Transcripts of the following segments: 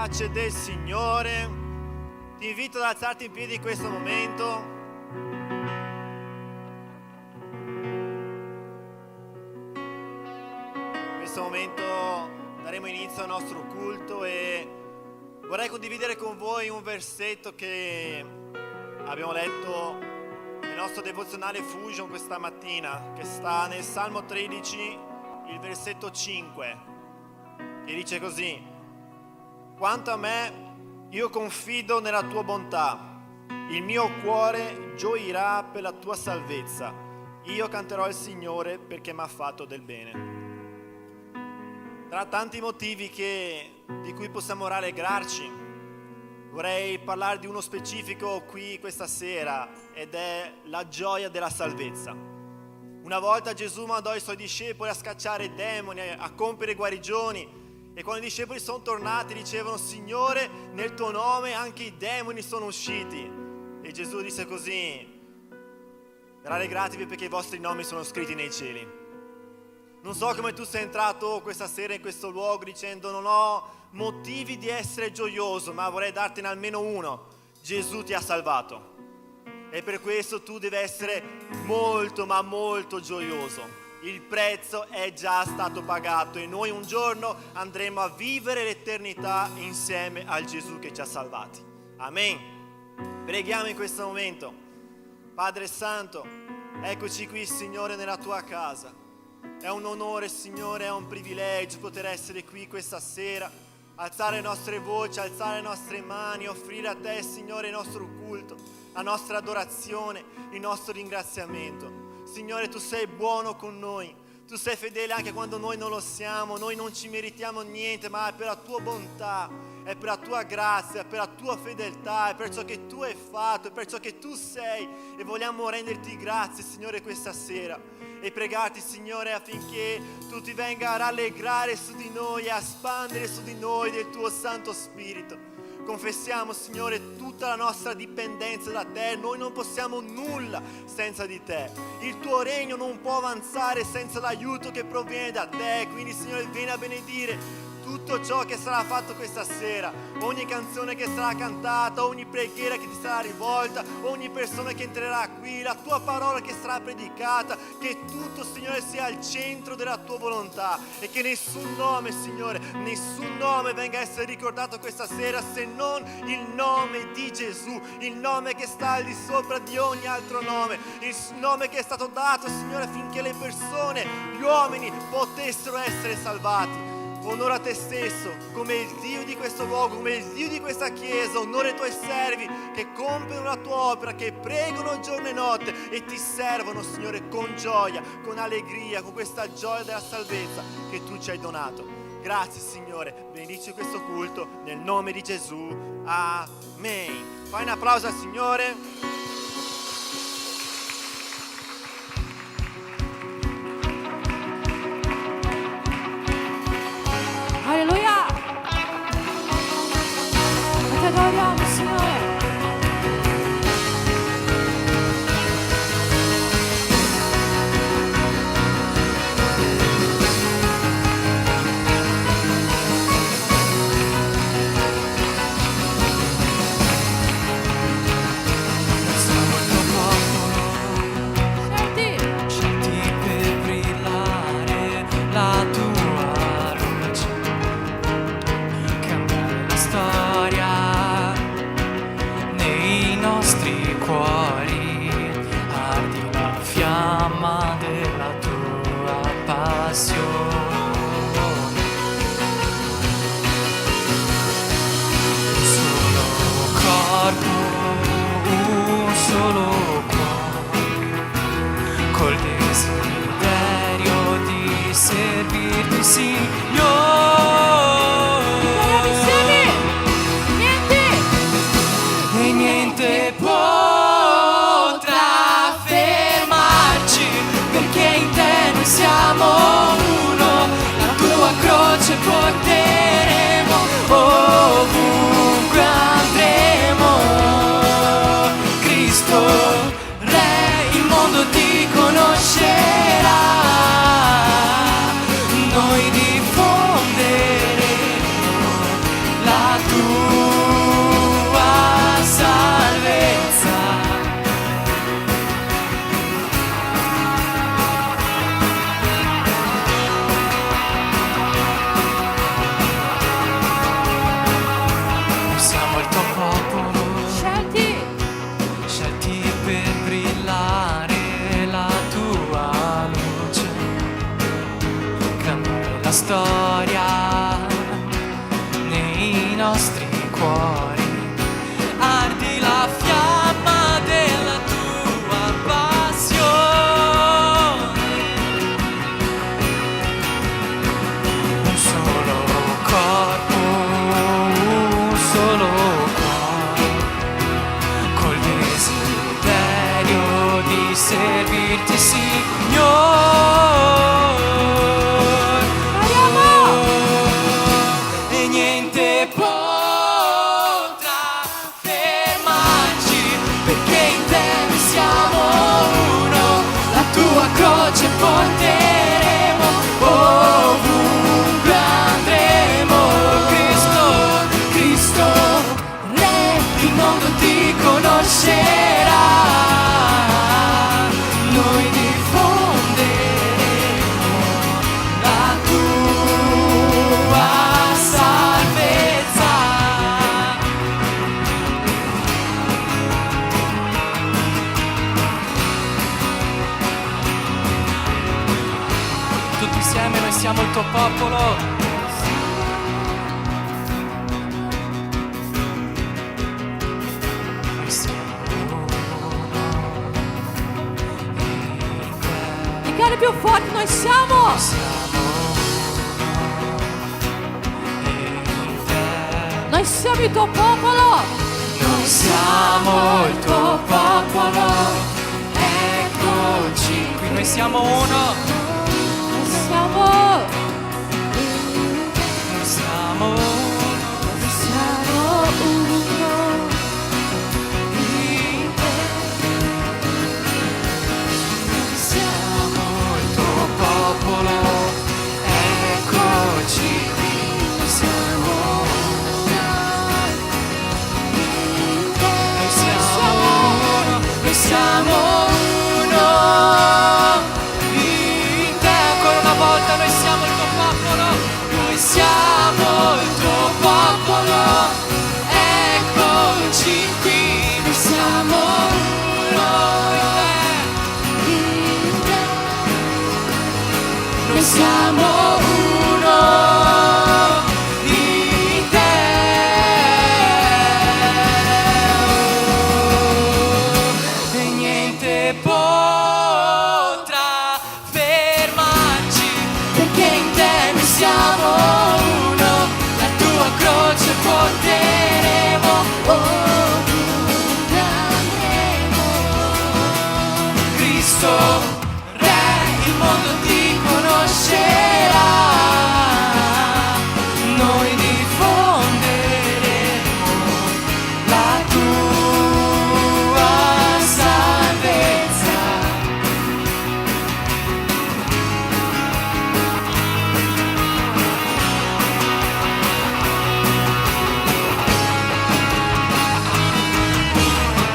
pace del Signore. Ti invito ad alzarti in piedi in questo momento. In questo momento daremo inizio al nostro culto e vorrei condividere con voi un versetto che abbiamo letto nel nostro devozionale Fusion questa mattina, che sta nel Salmo 13, il versetto 5, che dice così: quanto a me, io confido nella tua bontà, il mio cuore gioirà per la tua salvezza, io canterò al Signore perché mi ha fatto del bene. Tra tanti motivi di cui possiamo rallegrarci, vorrei parlare di uno specifico qui questa sera, ed è la gioia della salvezza. Una volta Gesù mandò i suoi discepoli a scacciare i demoni, a compiere guarigioni, e quando i discepoli sono tornati dicevano: Signore, nel tuo nome anche i demoni sono usciti. E Gesù disse così: rallegratevi perché i vostri nomi sono scritti nei cieli. Non so come tu sei entrato questa sera in questo luogo dicendo: non ho motivi di essere gioioso, ma vorrei dartene almeno uno: Gesù ti ha salvato. E per questo tu devi essere molto ma molto gioioso. Il prezzo è già stato pagato e noi un giorno andremo a vivere l'eternità insieme al Gesù che ci ha salvati. Amen. Preghiamo in questo momento. Padre Santo, eccoci qui, Signore, nella tua casa. È un onore, Signore, è un privilegio poter essere qui questa sera, alzare le nostre voci, alzare le nostre mani, offrire a te, Signore, il nostro culto, la nostra adorazione, il nostro ringraziamento. Signore, tu sei buono con noi, tu sei fedele anche quando noi non lo siamo, noi non ci meritiamo niente, ma è per la tua bontà, è per la tua grazia, è per la tua fedeltà, è per ciò che tu hai fatto, è per ciò che tu sei, e vogliamo renderti grazie, Signore, questa sera, e pregarti, Signore, affinché tu ti venga a rallegrare su di noi e a spandere su di noi del tuo Santo Spirito. Confessiamo, Signore, tutta la nostra dipendenza da te. Noi non possiamo nulla senza di te. Il tuo regno non può avanzare senza l'aiuto che proviene da te. Quindi, Signore, vieni a benedire tutto ciò che sarà fatto questa sera, ogni canzone che sarà cantata, ogni preghiera che ti sarà rivolta, ogni persona che entrerà qui, la tua parola che sarà predicata, che tutto, Signore, sia al centro della tua volontà, e che nessun nome, Signore, nessun nome venga a essere ricordato questa sera se non il nome di Gesù, il nome che sta al di sopra di ogni altro nome, il nome che è stato dato, Signore, affinché le persone, gli uomini potessero essere salvati. Onora te stesso come il Dio di questo luogo, come il Dio di questa chiesa. Onora i tuoi servi che compiono la tua opera, che pregano giorno e notte e ti servono, Signore, con gioia, con allegria, con questa gioia della salvezza che tu ci hai donato. Grazie, Signore, benedici questo culto nel nome di Gesù. Amen. Fai un applauso al Signore. Alleluia! Ti adoriamo, Signore! Scendi per brillare la tua luce, cambiare la storia nei nostri cuori, ardi la fiamma della tua passione. Un solo corpo, un solo cuore, col desiderio di servirti, Signore. E niente potrà fermarci, perché in te noi siamo uno, la tua croce porteremo ovunque andremo. storia nei nostri cuori, ardi la fiamma della tua passione. Un solo corpo, un solo cuore, col desiderio di servirti, Signore. E niente potrà fermarci, perché in te noi siamo uno, la tua croce porteremo, ovunque andremo. Cristo, Cristo, Re, il mondo ti conoscerà, noi diffonderemo la tua salvezza. Tutti insieme noi siamo il tuo popolo. Noi siamo uno in te. Dichiara più forte, noi siamo. Noi siamo il tuo popolo. Noi siamo il tuo popolo, eccoci qui. Noi siamo uno, Noi siamo. noi siamo uno Siamo uno. in te. Noi siamo il tuo popolo, eccoci qui. Noi siamo uno in te. Noi siamo uno, noi siamo uno in te. Ancora una volta noi siamo il tuo popolo, noi siamo il tuo popolo, eccoci qui. Noi siamo uno in te. Noi siamo uno in te. E niente potrà fermarci, perché in te noi siamo uno, la tua croce porteremo, ovunque andremo. Cristo, Re, il mondo ti conoscerà, noi diffonderemo la tua salvezza.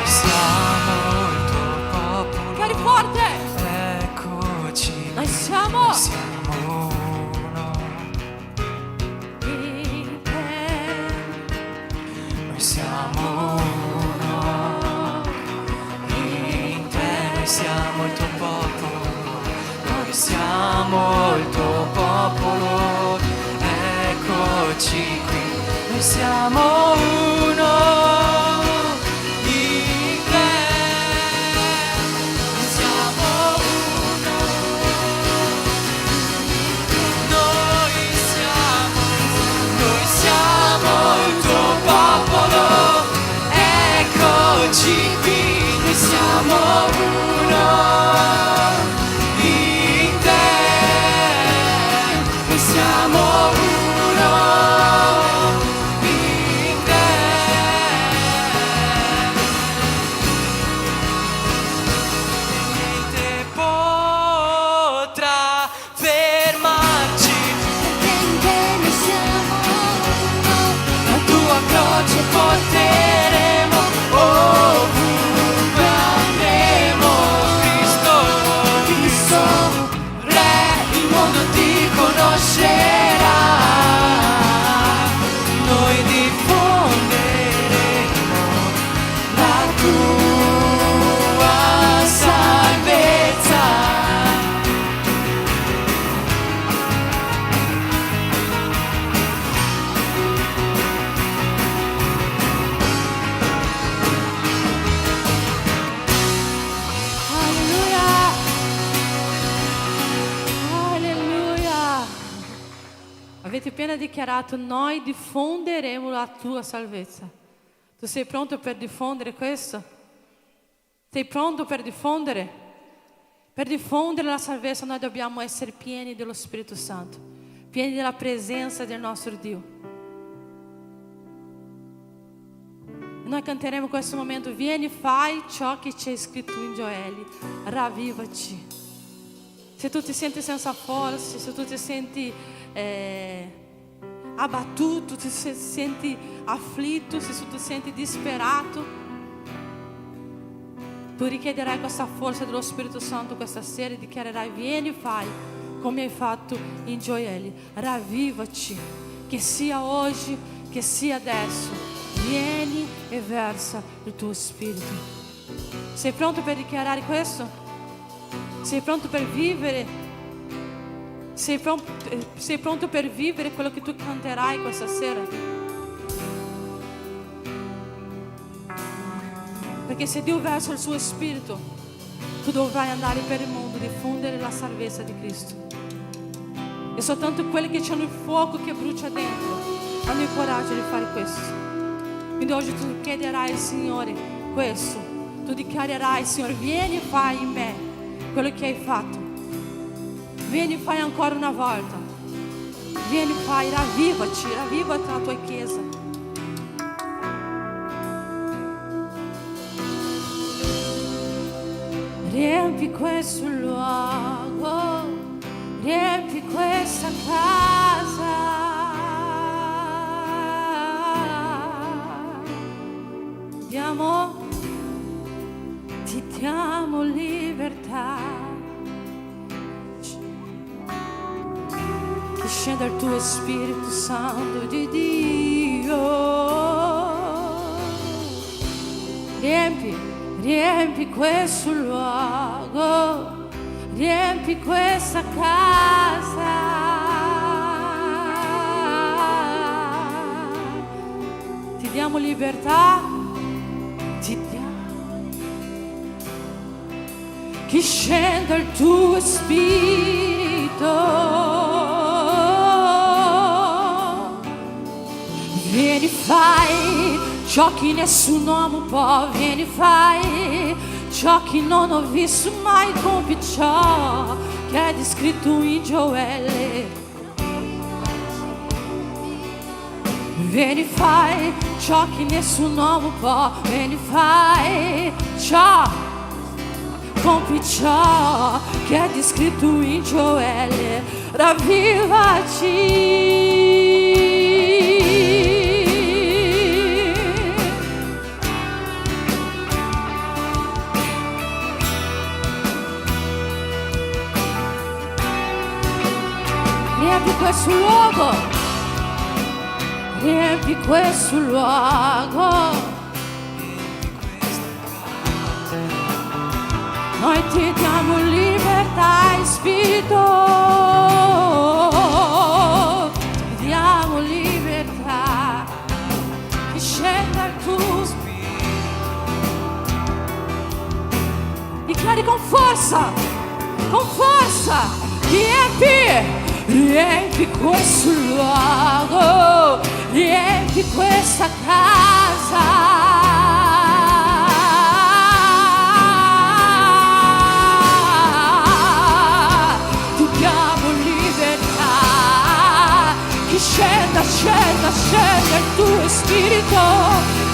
Siamo il tuo popolo, Dichiari forte. eccoci. Noi siamo. Siamo uno, In te. noi siamo uno in te. Noi siamo il tuo popolo, noi siamo il tuo popolo, eccoci qui. Noi siamo uno in te. Noi siamo uno, noi siamo il tuo popolo, eccoci qui. Noi siamo uno in te. Noi siamo uno in te. Niente potrà fermarci, perché in te noi siamo uno, la tua croce porteremo ovunque avete appena dichiarato: noi diffonderemo la tua salvezza. Tu sei pronto per diffondere questo? Sei pronto per diffondere? Per diffondere la salvezza noi dobbiamo essere pieni dello Spirito Santo, pieni della presenza del nostro Dio. E noi canteremo in questo momento: vieni, fai ciò che c'è scritto in Gioele, ravvivaci. Se tu ti senti senza forze, se tu ti senti abbattuto, se ti senti afflitto, se tu ti senti disperato, tu richiederai questa forza dello Spirito Santo questa sera e dichiarerai: vieni, fai come hai fatto in Gioele, ravvivaci, che sia oggi, che sia adesso, vieni e versa il tuo Spirito. Sei pronto per dichiarare questo? Sei pronto per vivere? Sei pronto per vivere quello che tu canterai questa sera? Perché se Dio versa il suo Spirito, tu dovrai andare per il mondo e diffondere la salvezza di Cristo. E soltanto quelli che hanno il fuoco che brucia dentro hanno il coraggio di fare questo. Quindi oggi tu chiederai al Signore questo. Tu dichiarerai: Signore, vieni e fai in me quello che hai fatto. Vieni e fai ancora una volta. Vieni e fai, ravvivati la tua Chiesa. Riempi questo luogo, riempi questa casa. Ti diamo libertà. Che scenda il tuo Spirito Santo di Dio. Riempi questo luogo, riempi questa casa. Ti diamo libertà, ti diamo. Che scenda il tuo Spirito. Vieni, fai ciò che nessun uomo può. Vieni, fai ciò che non ho visto mai. Compi ciò che è descritto in Gioele. Vieni, fai ciò che nessun uomo può. Vieni, fai ciò. Compi ciò che è descritto in Gioele. Ravvivaci. Riempi questo luogo, riempi questo luogo. Noi ti diamo libertà e Spirito, ti diamo libertà. Che scenda il tuo Spirito. Dichiari con forza, riempi questo luogo, riempi questa casa. Ti diamo libertà. Che scenda il tuo Spirito,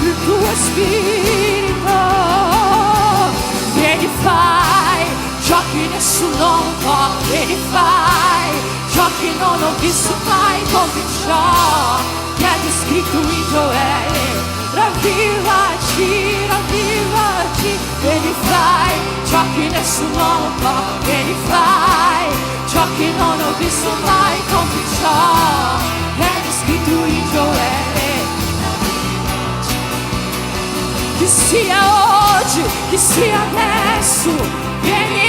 il tuo Spirito. Vieni, fai ciò che nessuno può. Vieni, fai ciò che non ho visto mai. Compi ciò che è descritto in Gioele. Ravvivaci. Vieni, fai ciò che nessuno può. Vieni, fai ciò che non ho visto mai. Compi ciò che è descritto in Gioele. Che sia oggi, che sia adesso. Vieni.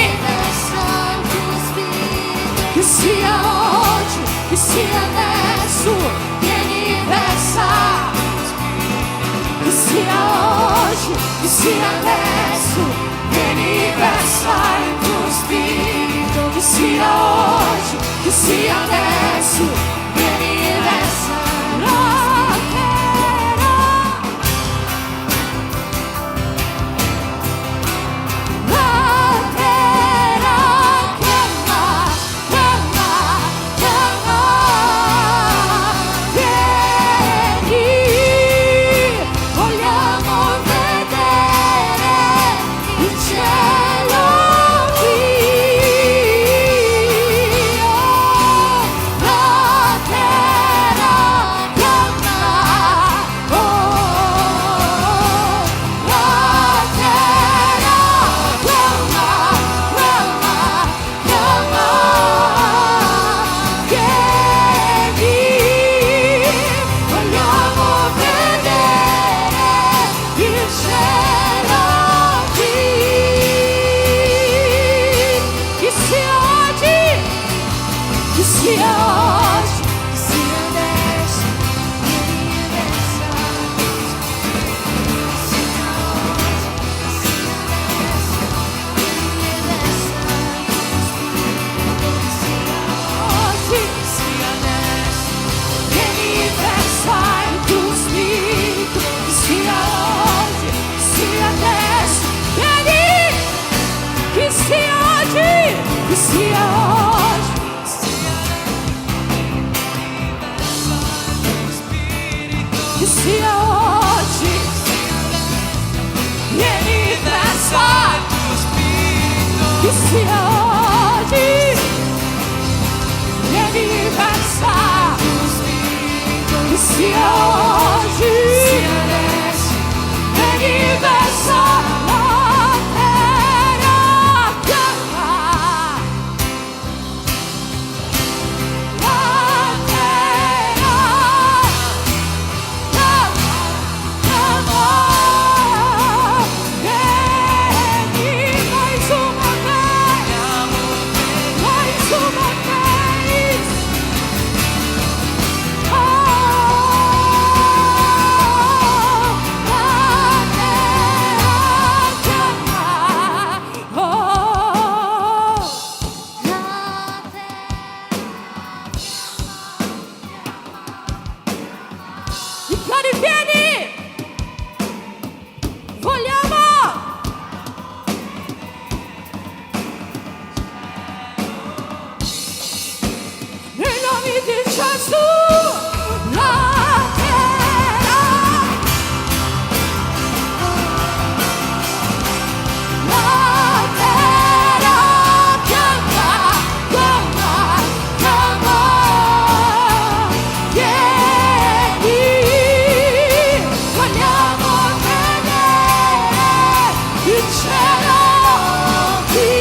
Che sia oggi, che sia adesso, vieni, versa. Che sia oggi, che sia adesso, vieni, versa il tuo Spirito. Che sia oggi, che sia adesso, vieni, sia oggi, che sia adesso, vieni e versa il tuo spirito, che sia oggi, che sia adesso, vieni e versa il tuo spirito, che sia oggi, che sia oggi. Che sia oggi, vieni e versa il tuo spirito, che sia oggi, vieni e versa il tuo spirito, che sia oggi, sia adesso, vieni e versa la terra chiama, la terra vieni! Vogliamo! Nei nomi di Gesù, la terra, chiama, chiama, chiama, vieni, vogliamo vedere il cielo qui.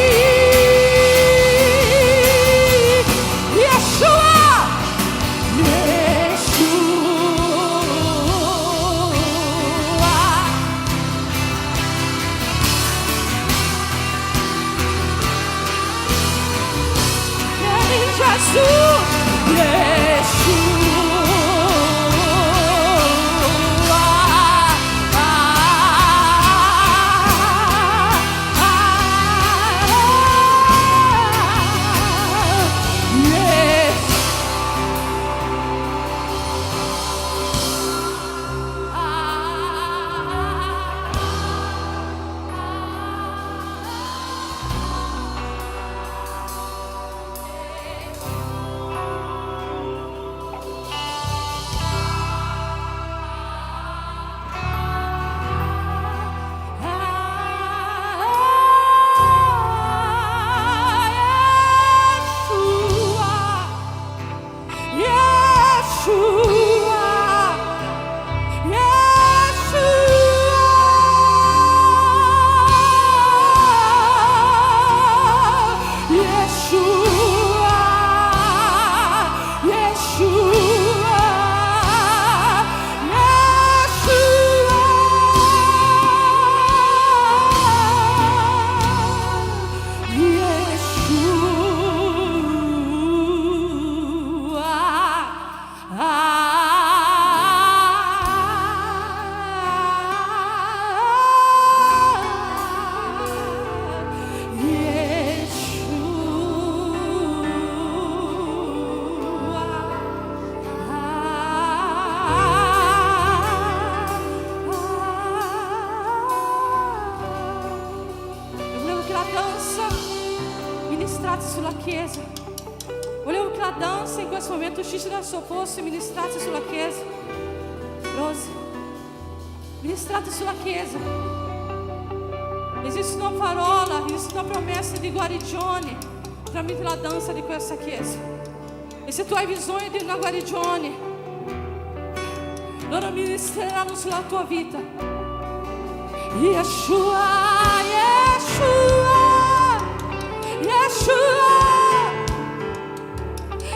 Yeshua, vieni Gesù, sulla Chiesa. Volevo che la danza in questo momento uscisse dal suo posto e ministrasse sulla Chiesa. Rose, ministrate sulla Chiesa. Esiste una parola, esiste una promessa di guarigione tramite la danza di questa Chiesa. E se tu hai bisogno di una guarigione, loro ministreranno sulla tua vita. Yeshua, Yeshua, Yeshua,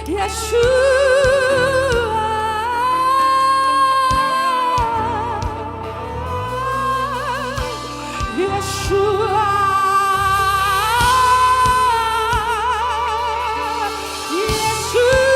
Yeshua, Yeshua, Yeshua.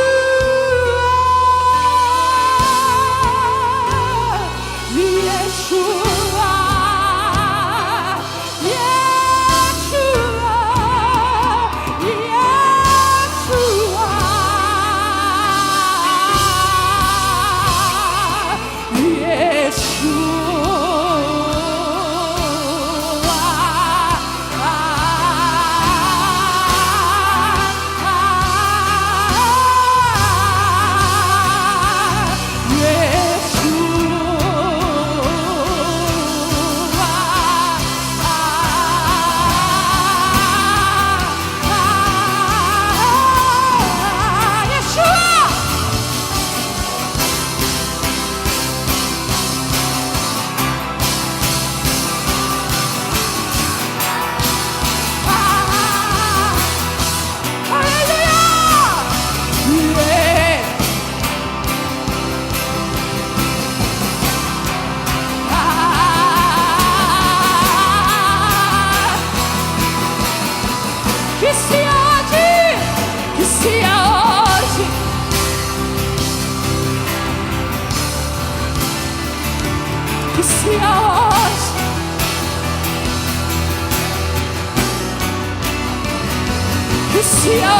sia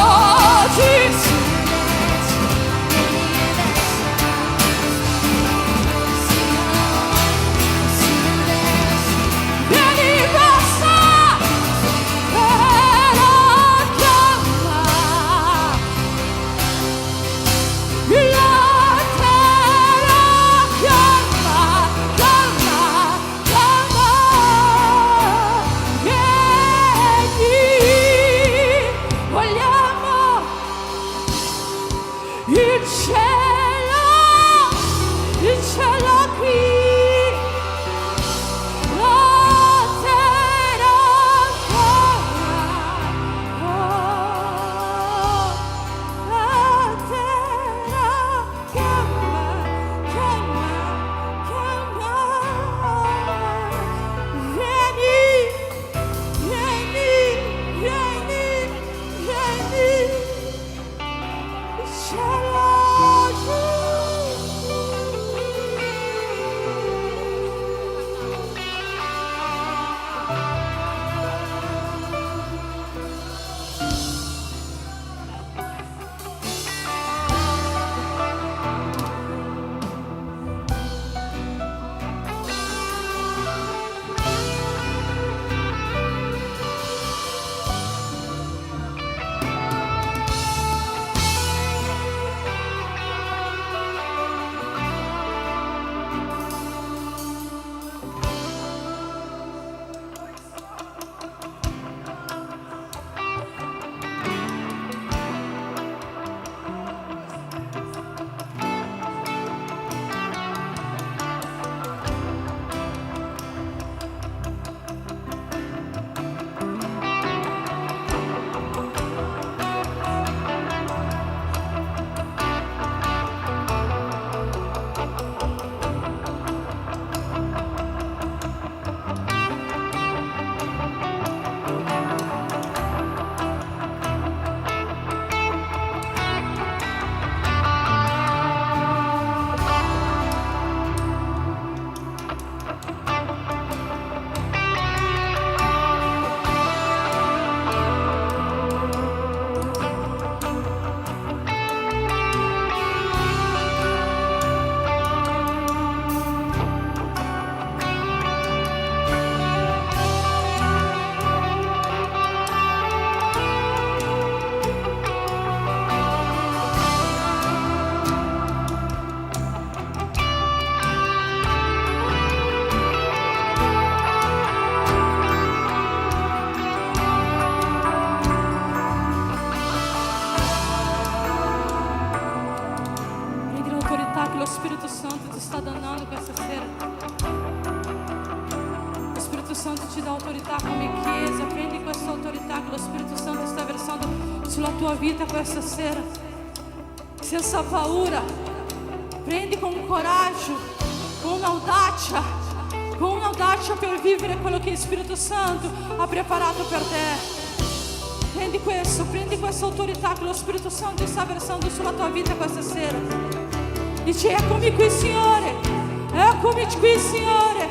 oggi. Tua vita questa sera, senza paura, prendi con coraggio, con audacia per vivere quello che il Spirito Santo ha preparato per te. Prendi questa autorità che lo Spirito Santo sta versando sulla tua vita questa sera. Dici: eccomi qui, Signore, eccomi qui, Signore,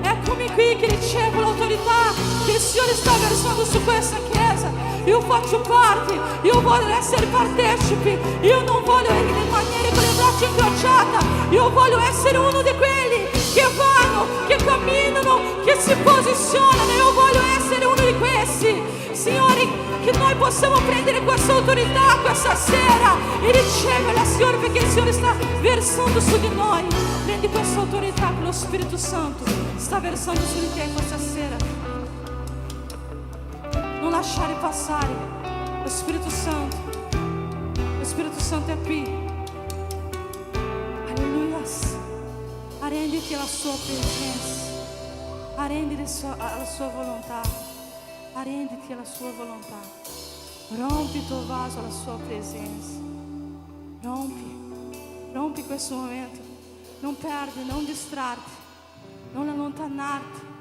eccomi qui che ricevo l'autorità che il Signore sta versando su questa chiesa. Io faccio parte, io voglio essere partecipe, io non voglio rimanere con le braccia incrociate, io voglio essere uno di quelli che vanno, che camminano, che si posizionano, io voglio essere uno di questi. Signore, che noi possiamo prendere questa autorità questa sera e riceverla, Signore, perché il Signore sta versando su di noi. Prendi questa autorità che lo Spirito Santo sta versando su di te questa sera. Non lasciare passare lo Spirito Santo. Lo Spirito Santo è qui. Alleluia. Arrenditi alla sua presenza. Arrenditi alla sua volontà. Arrenditi alla sua volontà. Rompi il tuo vaso alla sua presenza. Rompi questo momento. Non perdi, non distrarti, non allontanarti.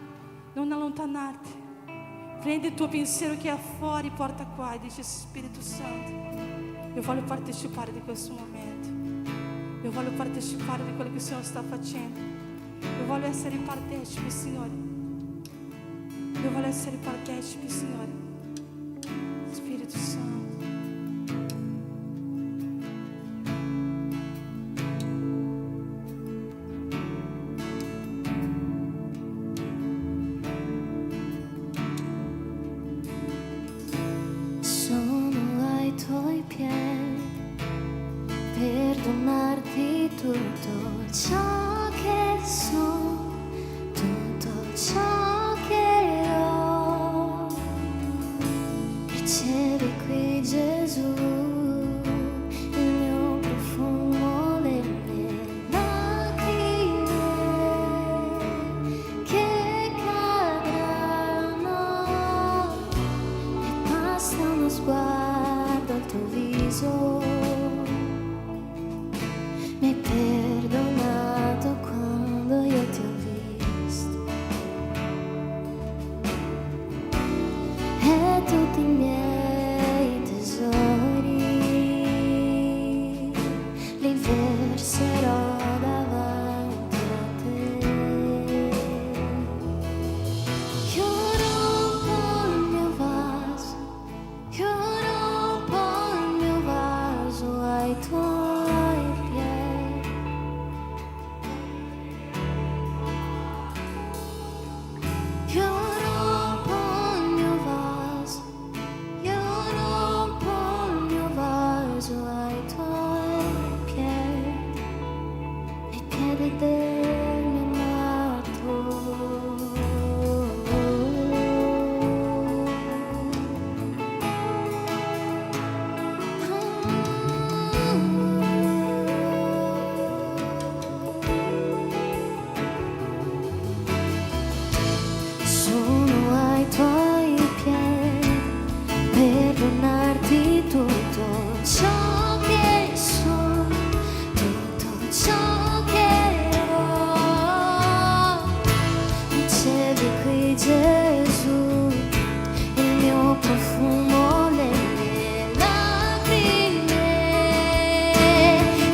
Prendi il tuo pensiero che è fuori, porta qua e dici: Spirito Santo, io voglio partecipare di questo momento, io voglio partecipare di quello che il Signore sta facendo, io voglio essere partecipe, Signore, io voglio essere partecipe, Signore. Spirito Santo. tutto ciò che sono, tutto ciò che ho. Ricevi qui Gesù, il mio profumo, le mie lacrime che cadranno, e basta uno sguardo al tuo viso. Mi hai perdonato quando io ti ho visto, e tutti i miei tesori li verserò davanti a te. Io rompo il mio vaso, io rompo il mio vaso ai tuoi piedi. Io rompo il mio vaso, io rompo il mio vaso ai tuoi piedi, ai piedi del mio amato. Sono ai tuoi piedi per donarti tutto ciò che sono, tutto ciò che ho. Ricevi qui Gesù, il mio profumo, le mie lacrime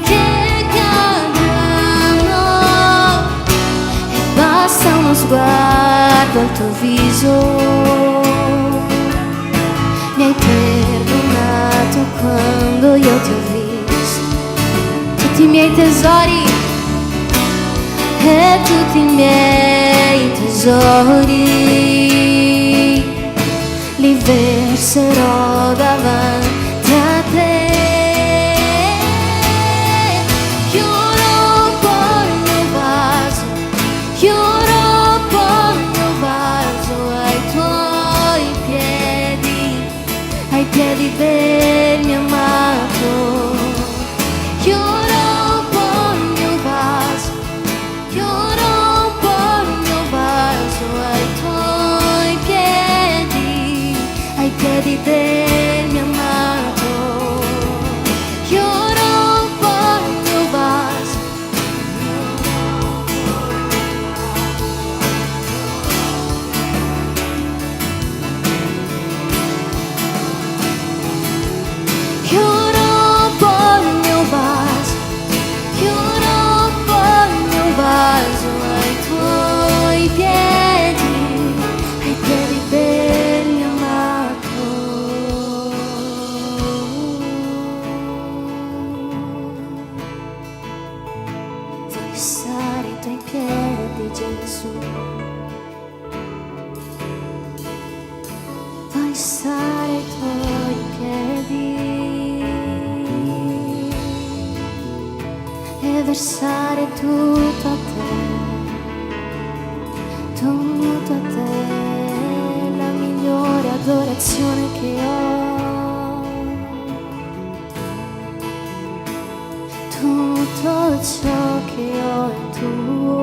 che cadranno, e basta uno sguardo al tuo viso. Mi hai perdonato quando io ti ho visto, tutti i miei tesori, e tutti i miei tesori li verserò davanti a te. Io rompo il mio vaso, io rompo il mio vaso ai tuoi piedi, ai piedi del mio amato. Io rompo il mio vaso, io rompo il mio vaso ai tuoi piedi, ai piedi del mio amato. Io rompo il mio vaso, io rompo il mio vaso, io rompo il mio vaso ai tuoi piedi, ai piedi del mio amato. Voglio stare ai tuoi piedi, Gesù. Voglio stare ai tuoi piedi e versare tutto a te, tutto a te, la migliore adorazione che ho. Tutto ciò che ho è tuo,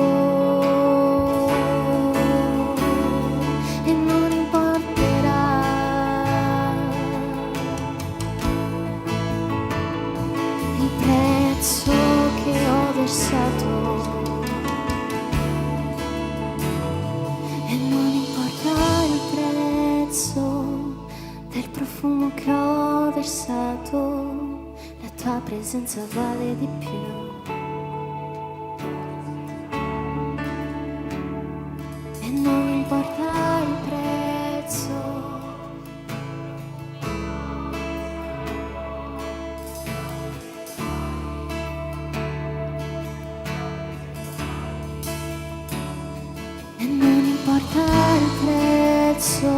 e non importerà il prezzo che ho versato, e non importa il prezzo del profumo che ho versato, la tua presenza vale di più. E non importa il prezzo, e non importa il prezzo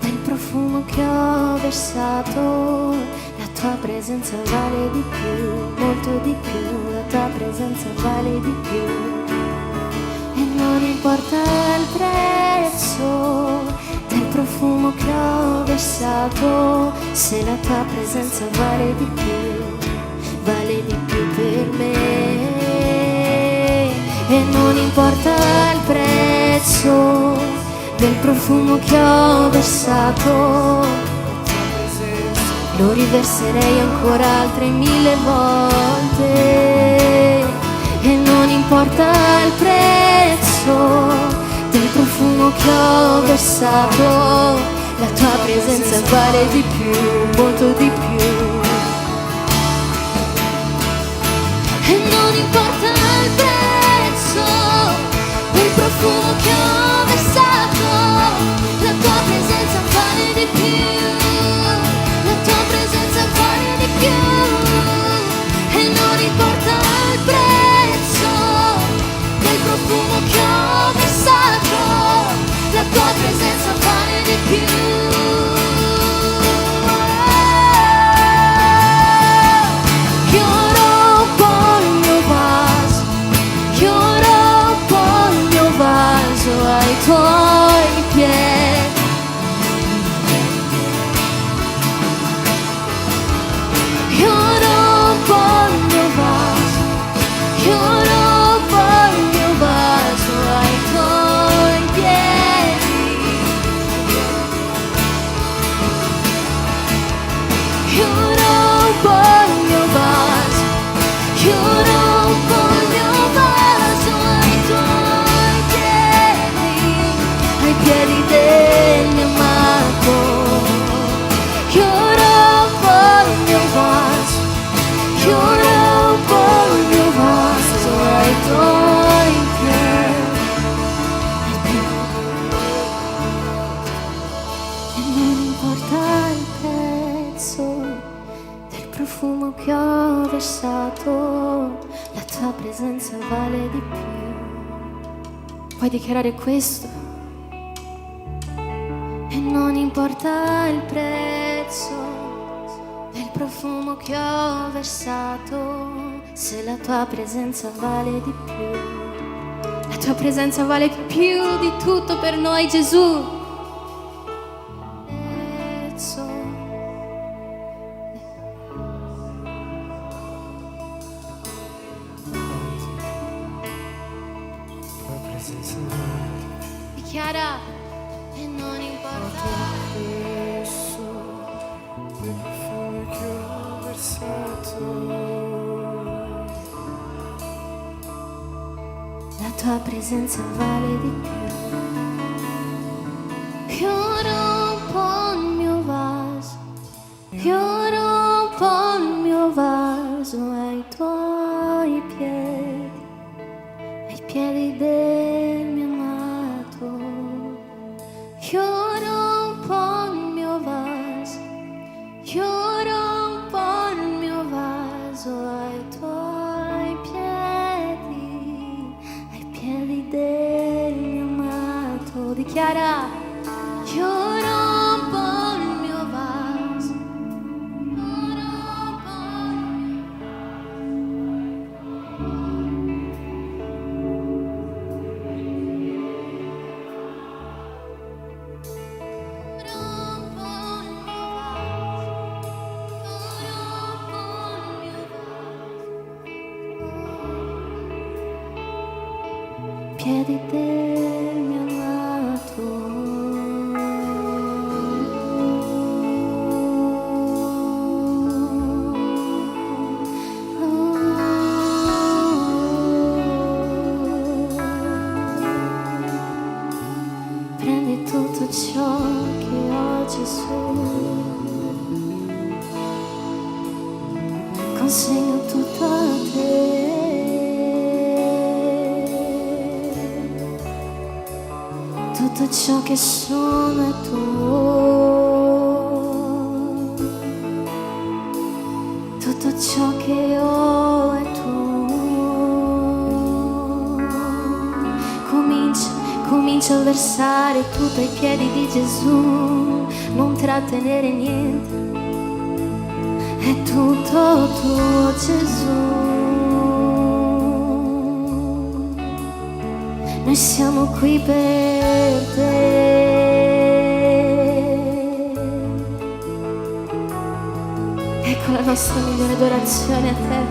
del profumo che ho versato, la tua presenza vale di più, molto di più, la tua presenza vale di più. E non importa il prezzo del profumo che ho versato, se la tua presenza vale di più per me. E non importa il prezzo del profumo che ho versato, lo riverserei ancora altre 1000 volte. E non importa il prezzo del profumo che ho versato, la tua presenza vale di più, molto di più. E non importa il prezzo del profumo che ho versato, la tua presenza vale di più, la tua presenza vale di più. E non importa il prezzo del profumo che ho versato, la tua presenza vale di più. Ai tuoi piedi, io rompo il mio vaso, io rompo il mio vaso ai tuoi piedi. Io rompo il mio vaso, io rompo il mio vaso ai tuoi piedi del mio amato. Io rompo il mio vaso, io rompo il mio vaso ai tuoi piedi. E non importa il prezzo del profumo che ho versato, la tua presenza vale di più. Puoi dichiarare questo? Non importa il prezzo del profumo che ho versato, se la tua presenza vale di più. La tua presenza vale più di tutto per noi, Gesù. Dichiara. E non importa adesso quel profumo che ho versato, la tua presenza vale di più. Io rompo il mio vaso, io rompo il mio vaso ai tuoi piedi, ai piedi del mio amato. Io rompo il mio vaso, io rompo il mio vaso ai tuoi piedi del mio amato. Dichiara, io rompo il mio vaso, io rompo piedi del mio amato. Prendi tutto ciò che ho, Gesù, consegno tutto a te. Tutto ciò che sono è tuo, tutto ciò che ho è tuo. Comincia a versare tutto ai piedi di Gesù, non trattenere niente, è tutto tuo, Gesù. noi siamo qui per te. Ecco la nostra migliore adorazione a te,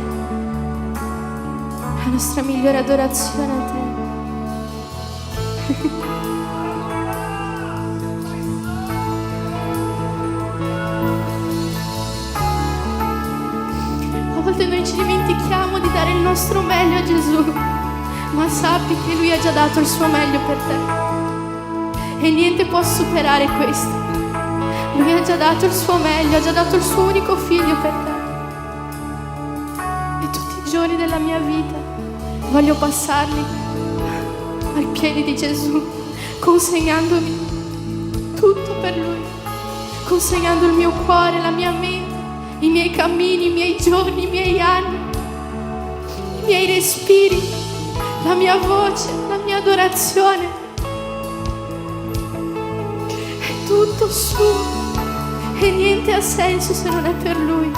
la nostra migliore adorazione a te. A volte noi ci dimentichiamo di dare il nostro meglio a Gesù, ma sappi che Lui ha già dato il suo meglio per te e niente può superare questo. Lui ha già dato il suo meglio, ha già dato il suo unico figlio per te. E tutti i giorni della mia vita voglio passarli ai piedi di Gesù, consegnandomi tutto per Lui, consegnando il mio cuore, la mia mente, i miei cammini, i miei giorni, i miei anni, i miei respiri, la mia voce, la mia adorazione. È tutto suo e niente ha senso se non è per Lui.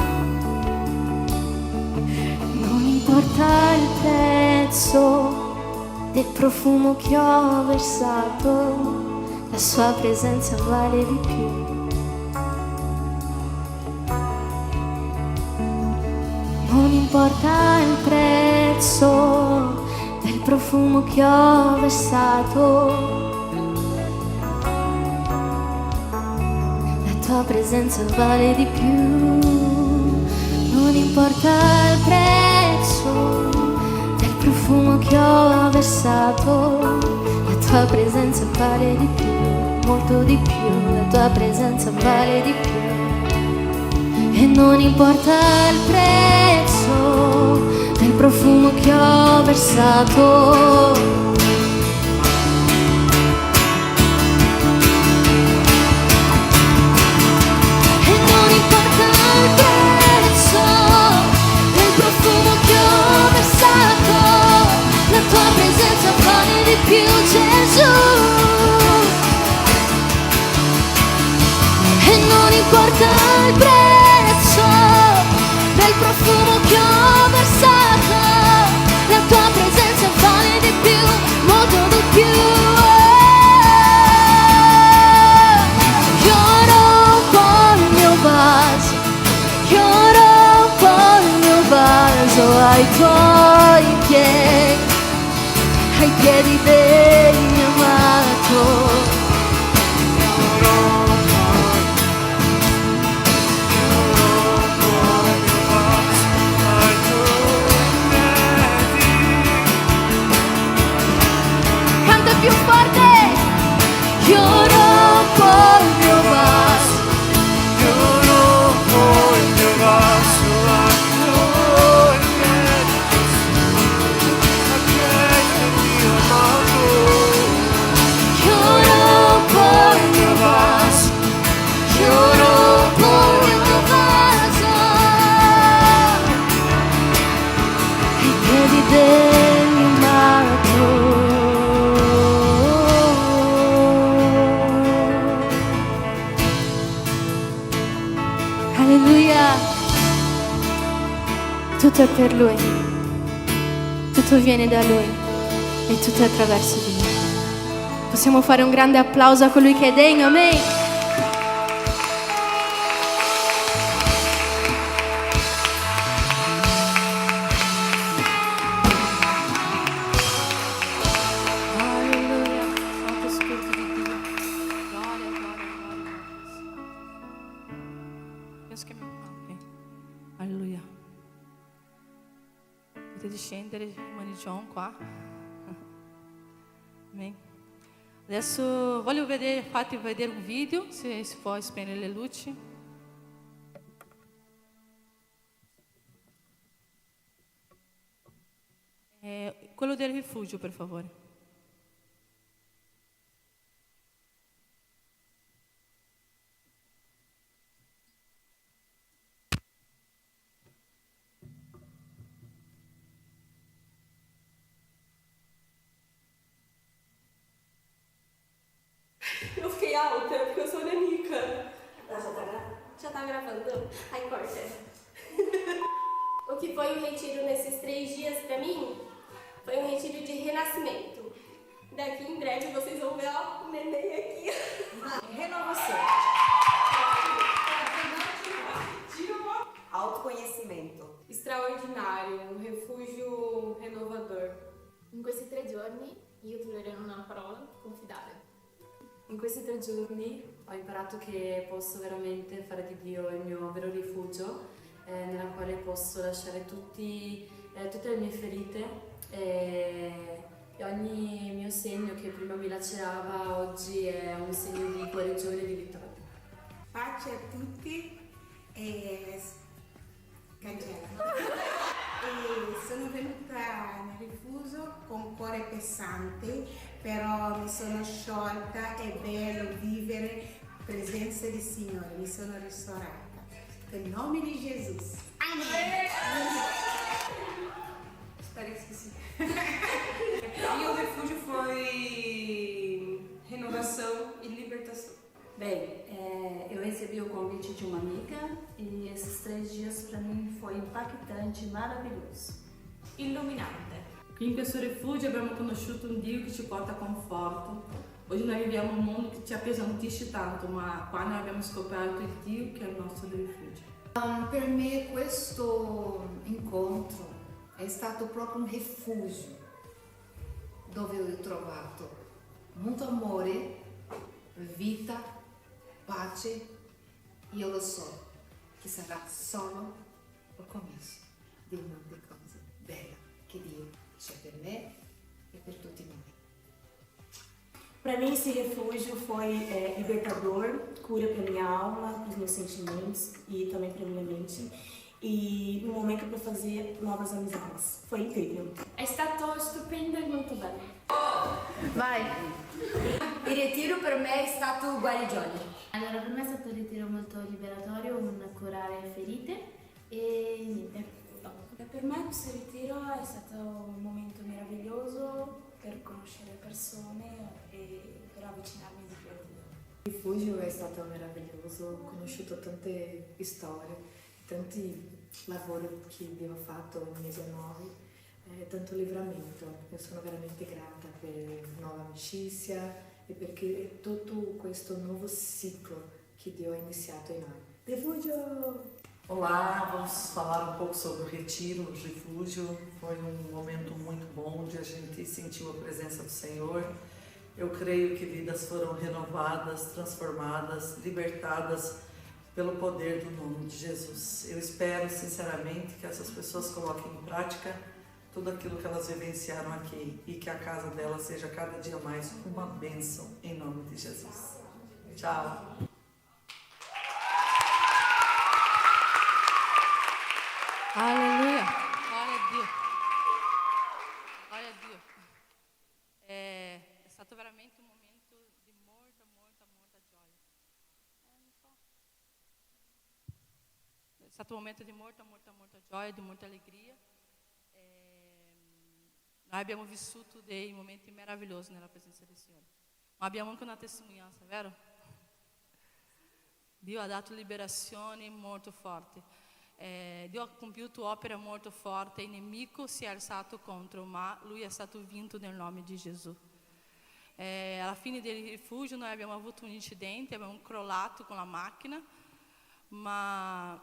Non importa il prezzo del profumo che ho versato, la sua presenza vale di più. Non importa il prezzo del profumo che ho versato, la tua presenza vale di più. Non importa il prezzo del profumo che ho versato, la tua presenza vale di più, molto di più, la tua presenza vale di più. E non importa il prezzo del profumo che ho versato, e non importa il prezzo del profumo che ho versato, la tua presenza vale di più, Gesù. E non importa il prezzo del profumo che ho versato, la tua presenza vale di più, molto di più. Io rompo il mio vaso, io rompo il mio vaso ai tuoi piedi del mio amato. Più forte, io rompo il mio vaso, Io rompo il mio vaso ai tuoi piedi del mio amato. io rompo il mio vaso, io rompo il mio vaso ai piedi del mio amato. Alleluia. Tutto è per Lui, tutto viene da Lui e tutto è attraverso di Lui. Possiamo fare un grande applauso a colui che è degno, amen. Alleluia, Santo Spirito di Dio. Gloria, gloria, gloria. Penso che ok. Alleluia. Potete scendere, irmã John qua. Amém. Adesso voglio farti vedere un video, se si può spegnere le luci. Quello del rifugio, per favore. Eu fiquei alta porque eu sou nanica. Já tá gravando? Ai, corta. O que foi o retiro nesses 3 dias pra mim? Foi um retiro de renascimento. Daqui em breve vocês vão ver o neném aqui. Renovação. Autoconhecimento. Extraordinário, un refugio renovador. In questi 3 giorni io troverò una parola confidare. In questi 3 giorni ho imparato che posso veramente fare di Dio il mio vero rifugio, nella quale posso lasciare tutte le mie ferite e ogni mio segno che prima mi lacerava oggi è un segno di guarigione e di vittoria. Pace a tutti e sono venuta nel rifugio con cuore pesante, però mi sono sciolta, è bello vivere presenza del Signore, mi sono ristorata. Nel nome di Gesù. Amen. Espero que sim. E o refúgio foi renovação e libertação. Bem, eu recebi o convite de uma amiga e esses 3 dias para mim foi impactante, maravilhoso. Illuminante. Qui in questo rifugio abbiamo conosciuto un Dio che ci porta conforto. Oggi noi viviamo un mondo che ci appesantisce tanto, ma qua noi abbiamo scoperto il Dio che è il nostro rifugio. Per me questo incontro è stato proprio un rifugio dove ho trovato molto amore, vita, pace e io lo so che sarà solo il comienzo di molte cose belle che Dio c'è per me e per tutti noi. Para mim esse refúgio foi libertador, cura para minha alma, para os meus sentimentos e também para minha mente. E um momento para fazer novas amizades. Foi incrível. È stato stupendo e molto bello. Vai! Il ritiro per me è stato guarigione. Allora, per me è stato un ritiro molto liberatorio, un curare ferite e niente. Per me questo ritiro è stato un momento meraviglioso per conoscere persone e per avvicinarmi di più a Dio. Il rifugio è stato meraviglioso, ho conosciuto tante storie, tanti lavori che Dio ha fatto nel mese 9, tanto livramento. Io sono veramente grata per nuova amicizia e perché tutto questo nuovo ciclo che Dio ha iniziato in noi. Rifugio! Olá, vamos falar um pouco sobre o retiro, o refúgio. Foi um momento muito bom onde a gente sentiu a presença do Senhor. Eu creio que vidas foram renovadas, transformadas, libertadas pelo poder do nome de Jesus. Eu espero sinceramente que essas pessoas coloquem em prática tudo aquilo que elas vivenciaram aqui e que a casa delas seja cada dia mais uma bênção em nome de Jesus. Tchau! Alleluia, gloria a Dio, gloria a Dio. È stato veramente un momento di molta gioia. È stato un momento di molta gioia, di molta allegria. Noi abbiamo vissuto dei momenti meravigliosi nella presenza del Signore. Ma abbiamo anche una testimonianza, vero? Dio ha dato liberazioni molto forti. Dio ha compiuto opere molto forti, il nemico si è alzato contro, ma lui è stato vinto nel nome di Gesù. Alla fine del rifugio noi abbiamo avuto un incidente, abbiamo crollato con la macchina, ma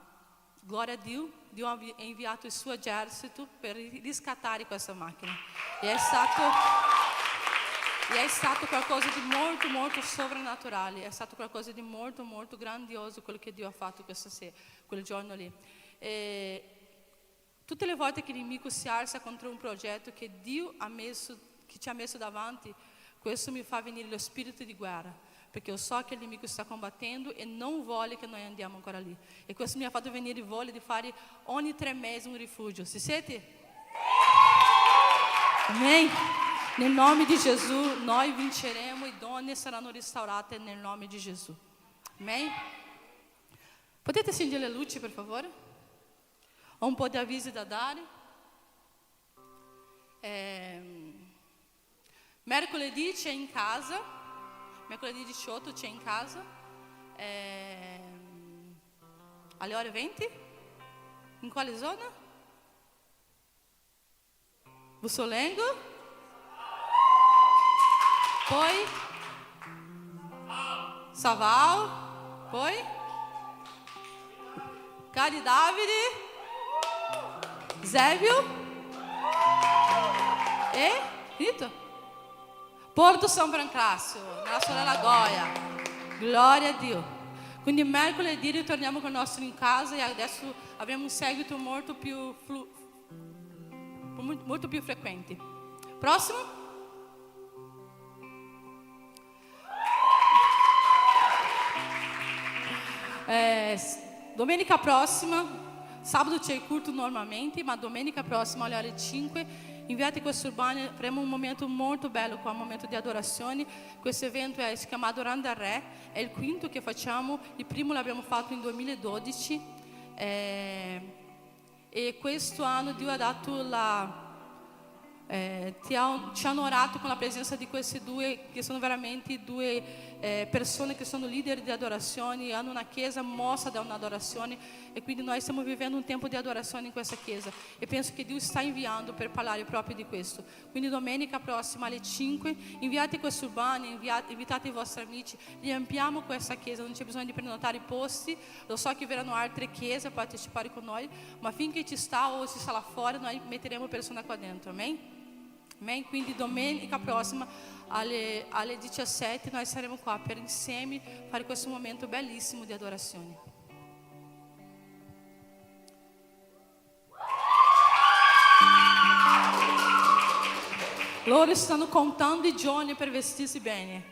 gloria a Dio, Dio ha inviato il suo esercito per riscattare questa macchina. E è stato qualcosa di molto sovrannaturale, è stato qualcosa di molto grandioso quello che Dio ha fatto quel giorno lì. Tutte le volte che il nemico si alza contro un progetto che Dio che ci ha messo davanti, questo mi fa venire lo spirito di guerra, perché io so che il nemico sta combattendo e non vuole che noi andiamo ancora lì. E questo mi ha fatto venire voglia di fare ogni 3 mesi un rifugio. Si siete? Amen? Nel nome di Gesù noi vinceremo e donne saranno restaurate nel nome di Gesù. Amen? Potete accendere le luci per favore? Ho un po' di avvisi da dare. Mercoledì c'è in casa, mercoledì 18 c'è in casa, alle ore 20. In quale zona? Bussolengo? Poi Saval. Poi Cari Davide. Zébio. E finito? Porto San Brancasio, nella sorella Goia. Glória a Dio. Quindi mercoledì ritorniamo con il nostro in casa e adesso avremo un seguito molto più frequente. Próximo? Domenica prossima, sabato c'è il culto normalmente, ma domenica prossima alle ore 5 inviate questo urbano, faremo un momento molto bello qua, un momento di adorazione. Questo evento si chiama Adorando al Re, è il quinto che facciamo, il primo l'abbiamo fatto in 2012 e questo anno Dio ha dato ci hanno orato con la presenza di questi due che sono veramente due persone che sono leader di adorazione, hanno una chiesa mossa da un'adorazione e quindi noi stiamo vivendo un tempo di adorazione in questa chiesa e penso che Dio sta inviando per parlare proprio di questo. Quindi domenica prossima alle 5 inviate questo urbano, invitate i vostri amici, riempiamo questa chiesa, non c'è bisogno di prenotare i posti, lo so che verranno altre chiese a partecipare con noi, ma finché ci sta o si sta là fuori noi metteremo persone qua dentro, amém? Amém? Quindi domenica prossima alle 17 noi saremo qua per insieme fare questo momento bellissimo di adorazione. Loro stanno contando i giorni per vestirsi bene.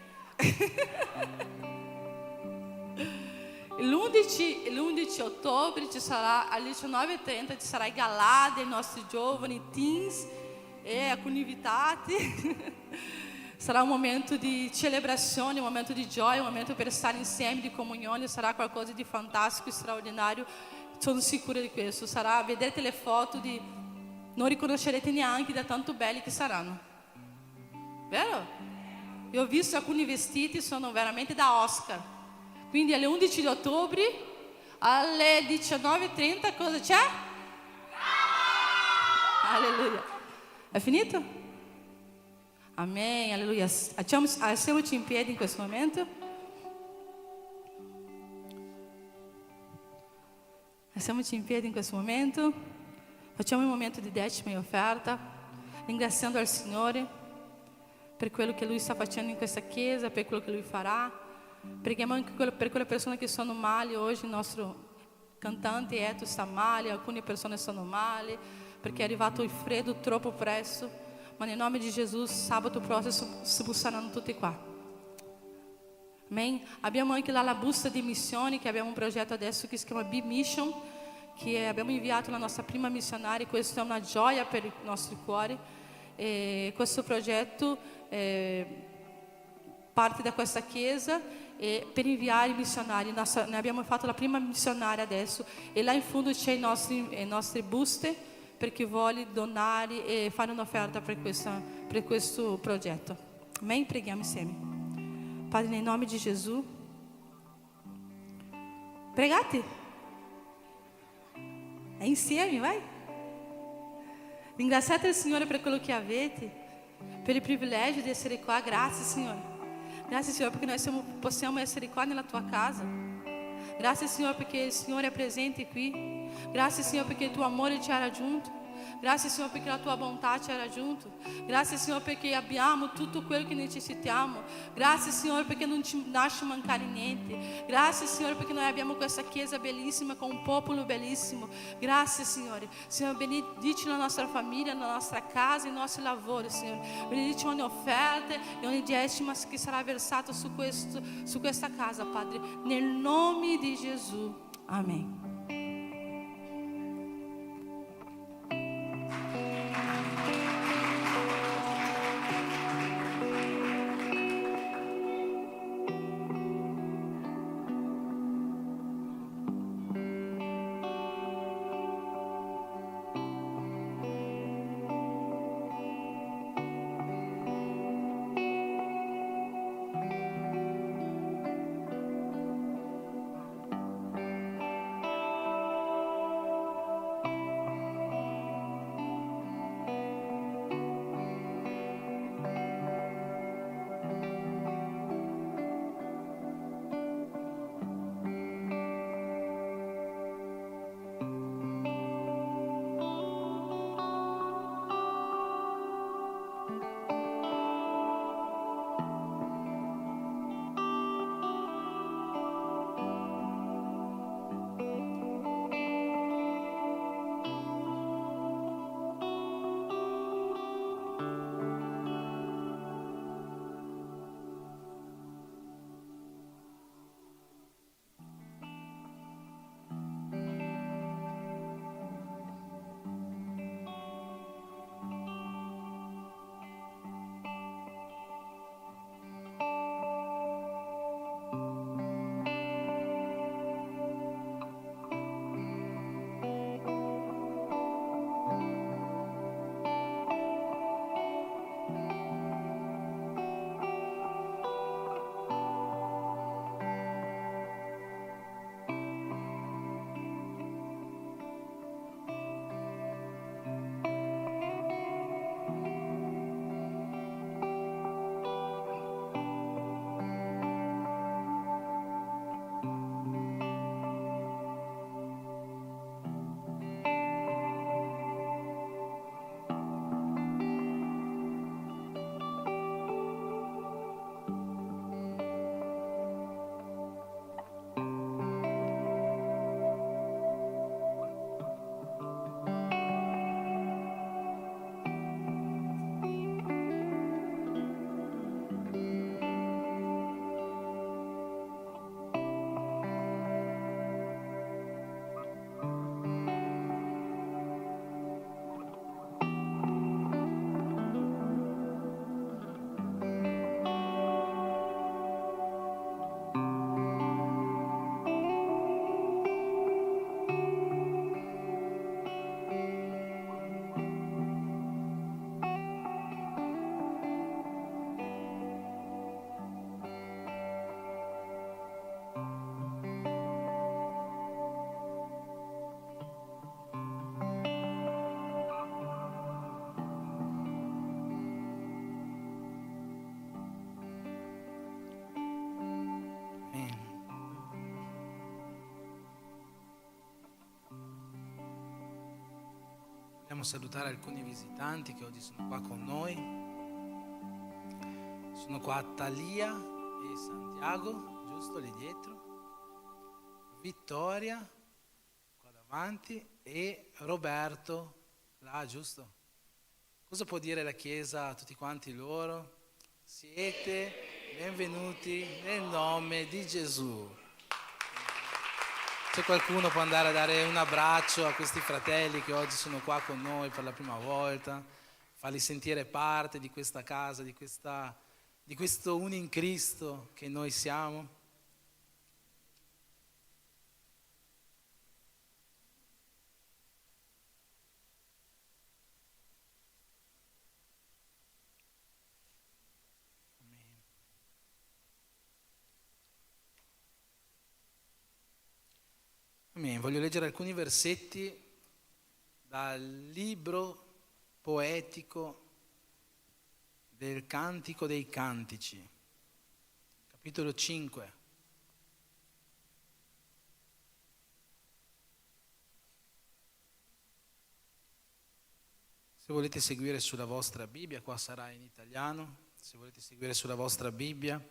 L'11 ottobre ci sarà alle 19:30 ci sarà il galà dei nostri giovani teens e alcuni invitati. Sarà un momento di celebrazione, un momento di gioia, un momento per stare insieme, di comunione, sarà qualcosa di fantastico, straordinario, sono sicura di questo. Sarà, vedete le foto, non riconoscerete neanche da tanto belli che saranno. Vero? Io ho visto alcuni vestiti, sono veramente da Oscar. Quindi alle 11 di ottobre, alle 19:30 cosa c'è? Alleluia. È finito? Amém, aleluia. Alziamoci in piedi in questo momento. Alziamoci in piedi in questo momento. Facciamo un momento di decima e offerta, ringraziando al Signore per quello che Lui sta facendo in questa chiesa, per quello che Lui farà. Preghiamo anche per quelle persone che sono male. Oggi il nostro cantante Eto sta male, alcune persone sono male, perché è arrivato il freddo troppo presto, ma nel nome di Gesù sabato prossimo si saranno tutti qua. Amen. Abbiamo anche là la busta di missioni, che abbiamo un progetto adesso che si chiama Be Mission, che abbiamo inviato la nostra prima missionaria. Questo è una gioia per i nostri cuori e questo progetto parte da questa chiesa per inviare i missionari. Ne abbiamo fatto la prima missionaria adesso e là in fondo c'è le nostre buste per chi vuole donare e fare un'offerta per questo progetto. Amém? Preghiamo insieme. Padre, nel nome di Gesù. Pregate. É insieme, vai. Ringraziate il Signore per quello che avete, per il privilegio di essere qua. Grazie, Signore. Grazie, Signore, perché noi possiamo essere qua nella tua casa. Grazie, Signore, perché il Signore è presente qui. Grazie, Signore, perché il tuo amore ci ha raggiunto. Grazie, Signore, perché la tua bontà ci ha raggiunto. Grazie, Signore, perché abbiamo tutto quello che necessitiamo. Grazie, Signore, perché non ci lasci mancare niente. Grazie, Signore, perché noi abbiamo questa chiesa bellissima con un popolo bellissimo. Grazie, Signore. Signore, benedici la nostra famiglia, la nostra casa, i nostri lavori, Signore. Benedici ogni offerta e ogni decima che sarà versato su questa casa, Padre. Nel nome di Gesù. Amém. Vogliamo salutare alcuni visitanti che oggi sono qua con noi. Sono qua Talia e Santiago, giusto lì dietro. Vittoria, qua davanti, e Roberto, là, giusto? Cosa può dire la Chiesa a tutti quanti loro? Siete benvenuti nel nome di Gesù. Se qualcuno può andare a dare un abbraccio a questi fratelli che oggi sono qua con noi per la prima volta, farli sentire parte di questa casa, di questo uno in Cristo che noi siamo. Voglio leggere alcuni versetti dal libro poetico del Cantico dei Cantici, capitolo 5. Se volete seguire sulla vostra Bibbia, qua sarà in italiano, se volete seguire sulla vostra Bibbia,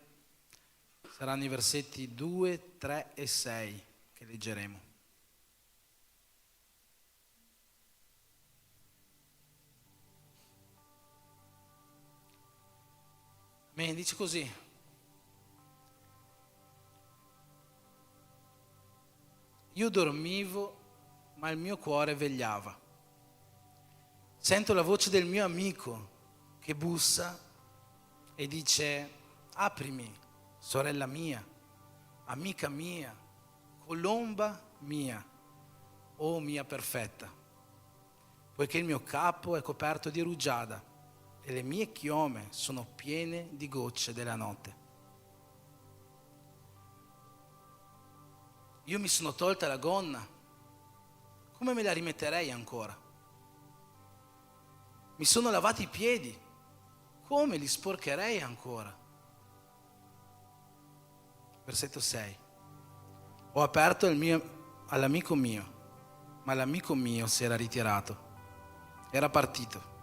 saranno i versetti 2, 3 e 6 che leggeremo. Dice così: io dormivo, ma il mio cuore vegliava. Sento la voce del mio amico che bussa e dice: aprimi, sorella mia, amica mia, colomba mia, o mia perfetta, poiché il mio capo è coperto di rugiada e le mie chiome sono piene di gocce della notte. Io mi sono tolta la gonna, come me la rimetterei ancora? Mi sono lavati i piedi, come li sporcherei ancora? Versetto 6. Ho aperto all'amico mio, ma l'amico mio si era ritirato, era partito.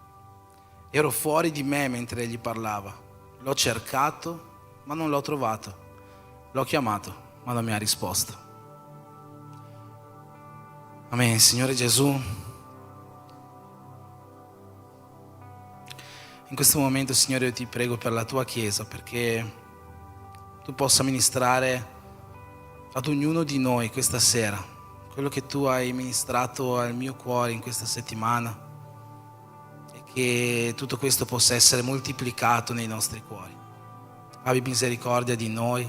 Ero fuori di me mentre egli parlava. L'ho cercato, ma non l'ho trovato. L'ho chiamato, ma non mi ha risposto. Amen. Signore Gesù, in questo momento, Signore, io ti prego per la tua Chiesa, perché tu possa ministrare ad ognuno di noi questa sera quello che tu hai ministrato al mio cuore in questa settimana, che tutto questo possa essere moltiplicato nei nostri cuori. Abbi misericordia di noi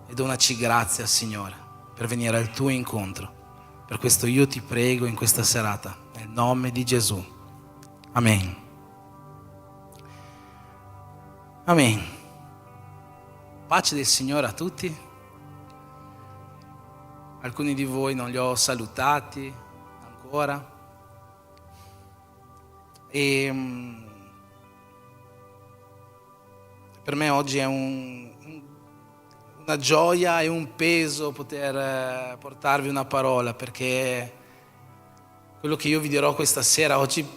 e donaci grazia, Signore, per venire al tuo incontro. Per questo io ti prego in questa serata, nel nome di Gesù. Amen. Amen. Pace del Signore a tutti. Alcuni di voi non li ho salutati ancora. E per me oggi è una gioia e un peso poter portarvi una parola, perché quello che io vi dirò questa sera, oggi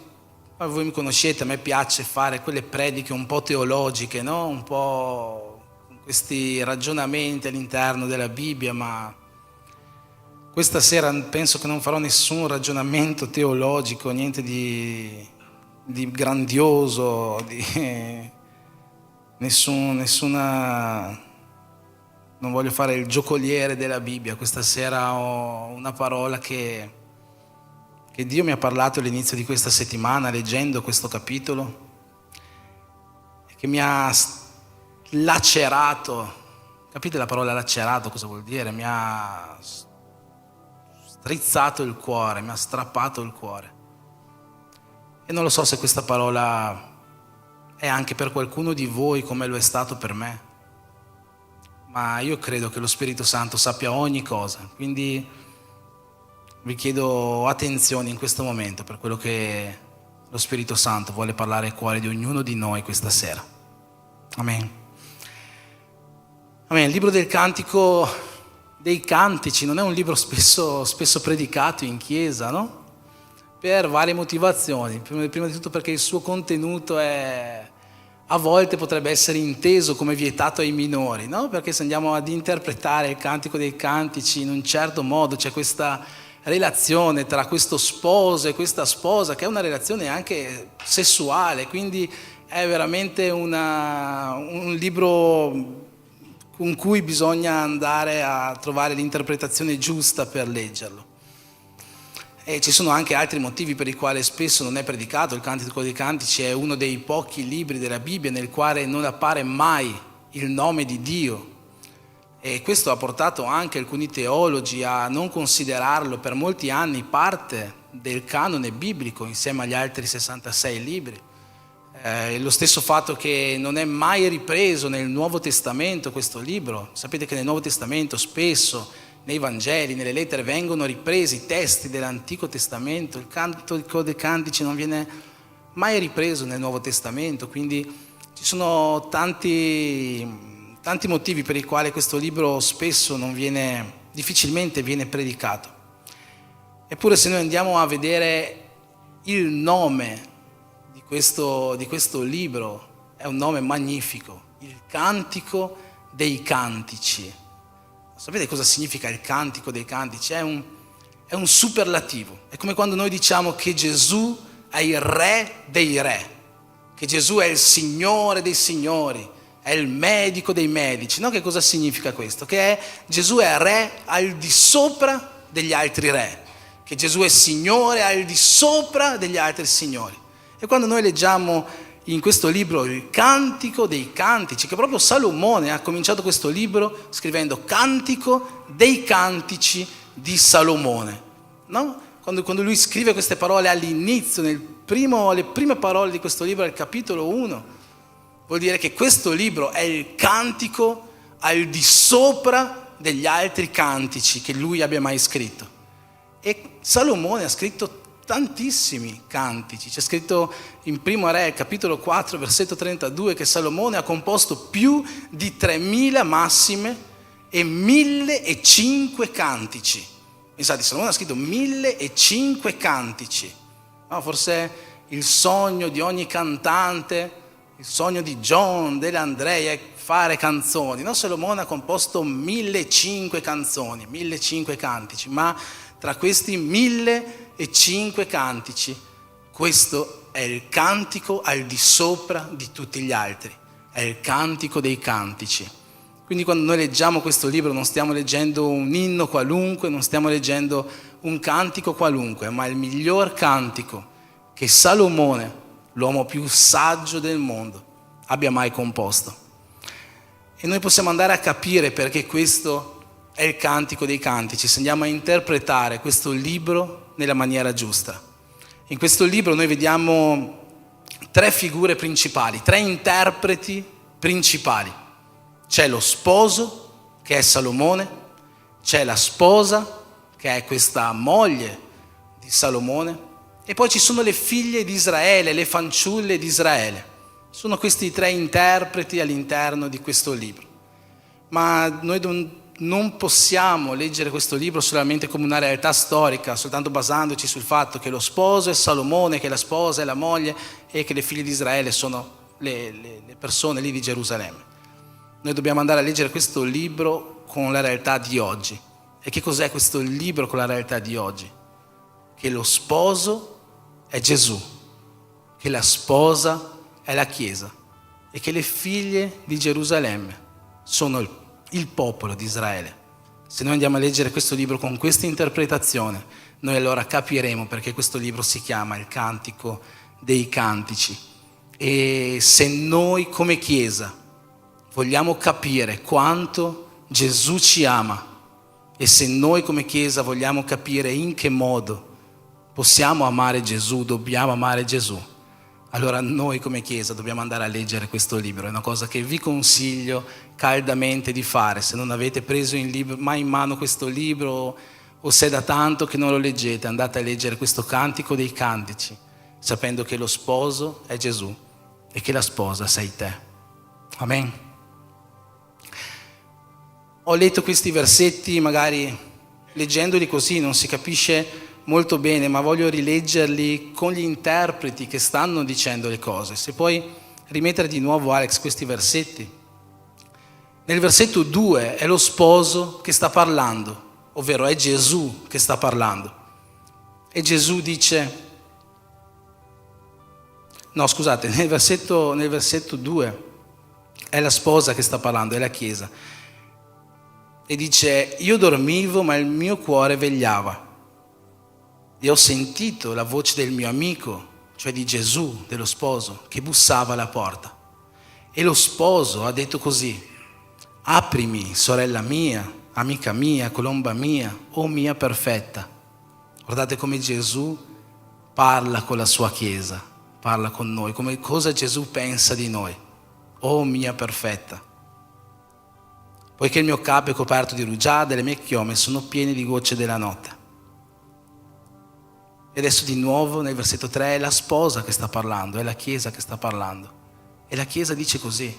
voi mi conoscete, a me piace fare quelle prediche un po' teologiche, no? Un po' con questi ragionamenti all'interno della Bibbia, ma questa sera penso che non farò nessun ragionamento teologico, niente di grandioso, nessuna, non voglio fare il giocoliere della Bibbia. Questa sera ho una parola che Dio mi ha parlato all'inizio di questa settimana leggendo questo capitolo, e che mi ha lacerato. Capite la parola lacerato cosa vuol dire? Mi ha strizzato il cuore, mi ha strappato il cuore. E non lo so se questa parola è anche per qualcuno di voi come lo è stato per me, ma io credo che lo Spirito Santo sappia ogni cosa, quindi vi chiedo attenzione in questo momento per quello che lo Spirito Santo vuole parlare al cuore di ognuno di noi questa sera. Amen. Amen. Il libro del Cantico dei Cantici non è un libro spesso predicato in chiesa, no? per varie motivazioni. Prima di tutto perché il suo contenuto a volte potrebbe essere inteso come vietato ai minori, no? Perché se andiamo ad interpretare il Cantico dei Cantici in un certo modo c'è questa relazione tra questo sposo e questa sposa, che è una relazione anche sessuale, quindi è veramente un libro con cui bisogna andare a trovare l'interpretazione giusta per leggerlo. E ci sono anche altri motivi per i quali spesso non è predicato. Il Cantico dei Cantici è uno dei pochi libri della Bibbia nel quale non appare mai il nome di Dio, e questo ha portato anche alcuni teologi a non considerarlo per molti anni parte del canone biblico insieme agli altri 66 libri. Lo stesso fatto che non è mai ripreso nel Nuovo Testamento questo libro. Sapete che nel Nuovo Testamento spesso nei Vangeli, nelle lettere vengono ripresi i testi dell'Antico Testamento. Il Cantico dei Cantici non viene mai ripreso nel Nuovo Testamento, quindi ci sono tanti motivi per i quali questo libro spesso difficilmente viene predicato. Eppure se noi andiamo a vedere il nome di questo libro, è un nome magnifico, il Cantico dei Cantici. Sapete cosa significa il Cantico dei Cantici? È un superlativo. È come quando noi diciamo che Gesù è il Re dei Re, che Gesù è il Signore dei Signori, è il medico dei medici. No? Che cosa significa questo? Che Gesù è Re al di sopra degli altri Re, che Gesù è Signore al di sopra degli altri Signori. E quando noi leggiamo in questo libro il Cantico dei Cantici, che proprio Salomone ha cominciato questo libro scrivendo Cantico dei Cantici di Salomone, no? Quando lui scrive queste parole all'inizio, le prime parole di questo libro, al capitolo 1, vuol dire che questo libro è il cantico al di sopra degli altri cantici che lui abbia mai scritto. E Salomone ha scritto tantissimi cantici. C'è scritto in Primo Re, capitolo 4, versetto 32, che Salomone ha composto più di 3000 massime e 1005 cantici. Pensate, Salomone ha scritto 1005 cantici. No, forse il sogno di ogni cantante, il sogno di John, dell'Andrea è fare canzoni. No, Salomone ha composto 1005 canzoni, 1005 cantici, ma tra questi 1005 cantici, questo è il cantico al di sopra di tutti gli altri, è il Cantico dei Cantici. Quindi quando noi leggiamo questo libro non stiamo leggendo un inno qualunque, non stiamo leggendo un cantico qualunque, ma il miglior cantico che Salomone, l'uomo più saggio del mondo, abbia mai composto. E noi possiamo andare a capire perché questo è il Cantico dei Cantici, se andiamo a interpretare questo libro nella maniera giusta. In questo libro noi vediamo 3 figure principali, 3 interpreti principali. C'è lo sposo, che è Salomone, c'è la sposa, che è questa moglie di Salomone, e poi ci sono le figlie di Israele, le fanciulle di Israele. Sono questi 3 interpreti all'interno di questo libro. Ma noi non possiamo leggere questo libro solamente come una realtà storica, soltanto basandoci sul fatto che lo sposo è Salomone, che la sposa è la moglie e che le figlie di Israele sono le persone lì di Gerusalemme. Noi dobbiamo andare a leggere questo libro con la realtà di oggi. E che cos'è questo libro con la realtà di oggi? Che lo sposo è Gesù, che la sposa è la Chiesa e che le figlie di Gerusalemme sono il popolo di Israele. Se noi andiamo a leggere questo libro con questa interpretazione, noi allora capiremo perché questo libro si chiama il Cantico dei Cantici. E se noi come Chiesa vogliamo capire quanto Gesù ci ama, e se noi come Chiesa vogliamo capire in che modo possiamo amare Gesù, dobbiamo amare Gesù, allora noi come Chiesa dobbiamo andare a leggere questo libro. È una cosa che vi consiglio caldamente di fare. Se non avete preso mai in mano questo libro, o se è da tanto che non lo leggete, andate a leggere questo Cantico dei Cantici, sapendo che lo sposo è Gesù e che la sposa sei te. Amen. Ho letto questi versetti, magari leggendoli così non si capisce molto bene, ma voglio rileggerli con gli interpreti che stanno dicendo le cose. Se puoi rimettere di nuovo, Alex, questi versetti. Nel versetto 2 è lo sposo che sta parlando, ovvero è Gesù che sta parlando. E Gesù dice... No, scusate, nel versetto 2 è la sposa che sta parlando, è la Chiesa. E dice: io dormivo ma il mio cuore vegliava e ho sentito la voce del mio amico, cioè di Gesù, dello sposo, che bussava alla porta. E lo sposo ha detto così: aprimi, sorella mia, amica mia, colomba mia, o mia perfetta. Guardate come Gesù parla con la sua Chiesa, parla con noi, come cosa Gesù pensa di noi. Oh mia perfetta, poiché il mio capo è coperto di rugiada e le mie chiome sono piene di gocce della notte. E adesso di nuovo nel versetto 3 è la sposa che sta parlando, è la Chiesa che sta parlando. E la Chiesa dice così: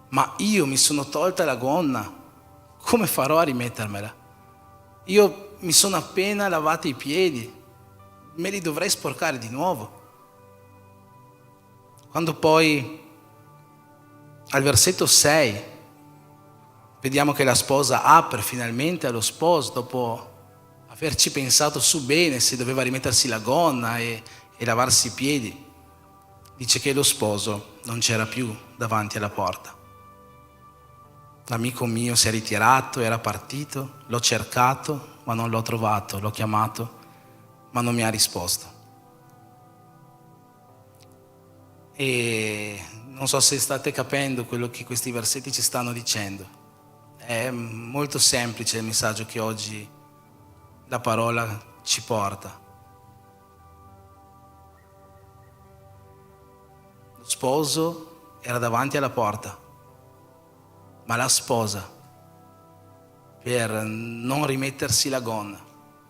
ma io mi sono tolta la gonna, come farò a rimettermela? Io mi sono appena lavato i piedi, me li dovrei sporcare di nuovo. Quando poi al versetto 6 vediamo che la sposa apre finalmente allo sposo, dopo averci pensato su bene se doveva rimettersi la gonna e lavarsi i piedi, dice che lo sposo non c'era più davanti alla porta. L'amico mio si è ritirato, era partito, l'ho cercato ma non l'ho trovato, l'ho chiamato ma non mi ha risposto. E non so se state capendo quello che questi versetti ci stanno dicendo. È molto semplice il messaggio che oggi la parola ci porta. Lo sposo era davanti alla porta, ma la sposa, per non rimettersi la gonna,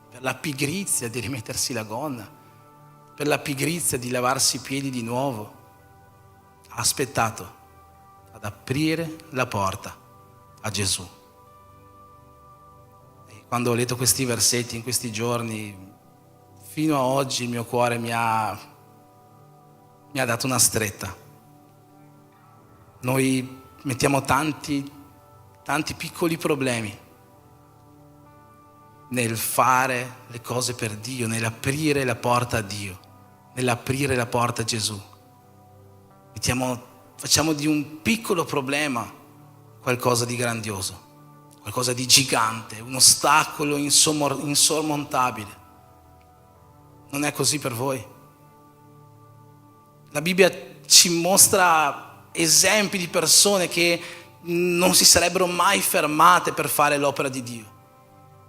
per la pigrizia di rimettersi la gonna, per la pigrizia di lavarsi i piedi di nuovo, ha aspettato ad aprire la porta a Gesù. E quando ho letto questi versetti in questi giorni, fino a oggi il mio cuore mi ha dato una stretta. Noi mettiamo tanti piccoli problemi nel fare le cose per Dio, nell'aprire la porta a Dio, nell'aprire la porta a Gesù. Facciamo di un piccolo problema qualcosa di grandioso, qualcosa di gigante, un ostacolo insormontabile. Non è così per voi? La Bibbia ci mostra esempi di persone che non si sarebbero mai fermate per fare l'opera di Dio.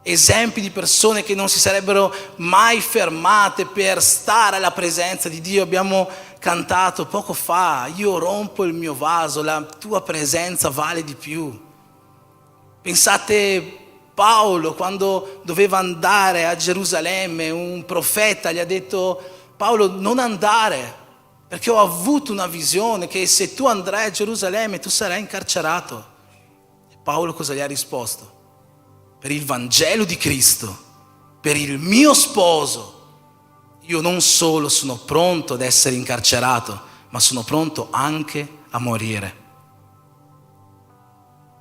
Esempi di persone che non si sarebbero mai fermate per stare alla presenza di Dio. Abbiamo cantato poco fa: io rompo il mio vaso, la tua presenza vale di più. Pensate Paolo, quando doveva andare a Gerusalemme, un profeta gli ha detto: Paolo, non andare, perché ho avuto una visione che se tu andrai a Gerusalemme tu sarai incarcerato. E Paolo cosa gli ha risposto? Per il Vangelo di Cristo, per il mio sposo, io non solo sono pronto ad essere incarcerato, ma sono pronto anche a morire.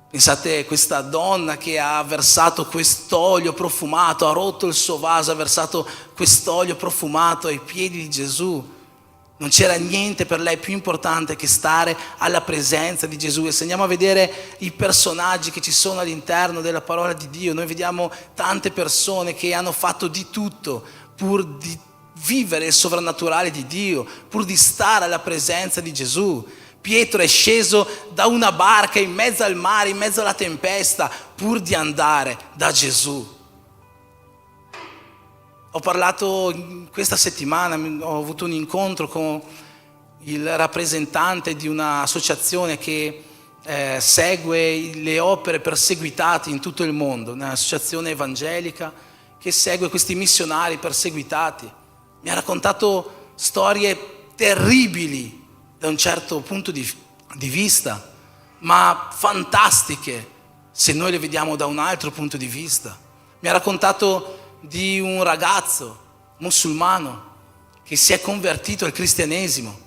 Pensate, questa donna che ha versato quest'olio profumato, ha rotto il suo vaso, ha versato quest'olio profumato ai piedi di Gesù. Non c'era niente per lei più importante che stare alla presenza di Gesù. E se andiamo a vedere i personaggi che ci sono all'interno della parola di Dio, noi vediamo tante persone che hanno fatto di tutto pur di vivere il sovrannaturale di Dio, pur di stare alla presenza di Gesù. Pietro è sceso da una barca in mezzo al mare, in mezzo alla tempesta, pur di andare da Gesù. Ho parlato questa settimana, ho avuto un incontro con il rappresentante di un'associazione che segue le opere perseguitate in tutto il mondo, un'associazione evangelica che segue questi missionari perseguitati. Mi ha raccontato storie terribili da un certo punto di vista, ma fantastiche se noi le vediamo da un altro punto di vista. Mi ha raccontato di un ragazzo musulmano che si è convertito al cristianesimo,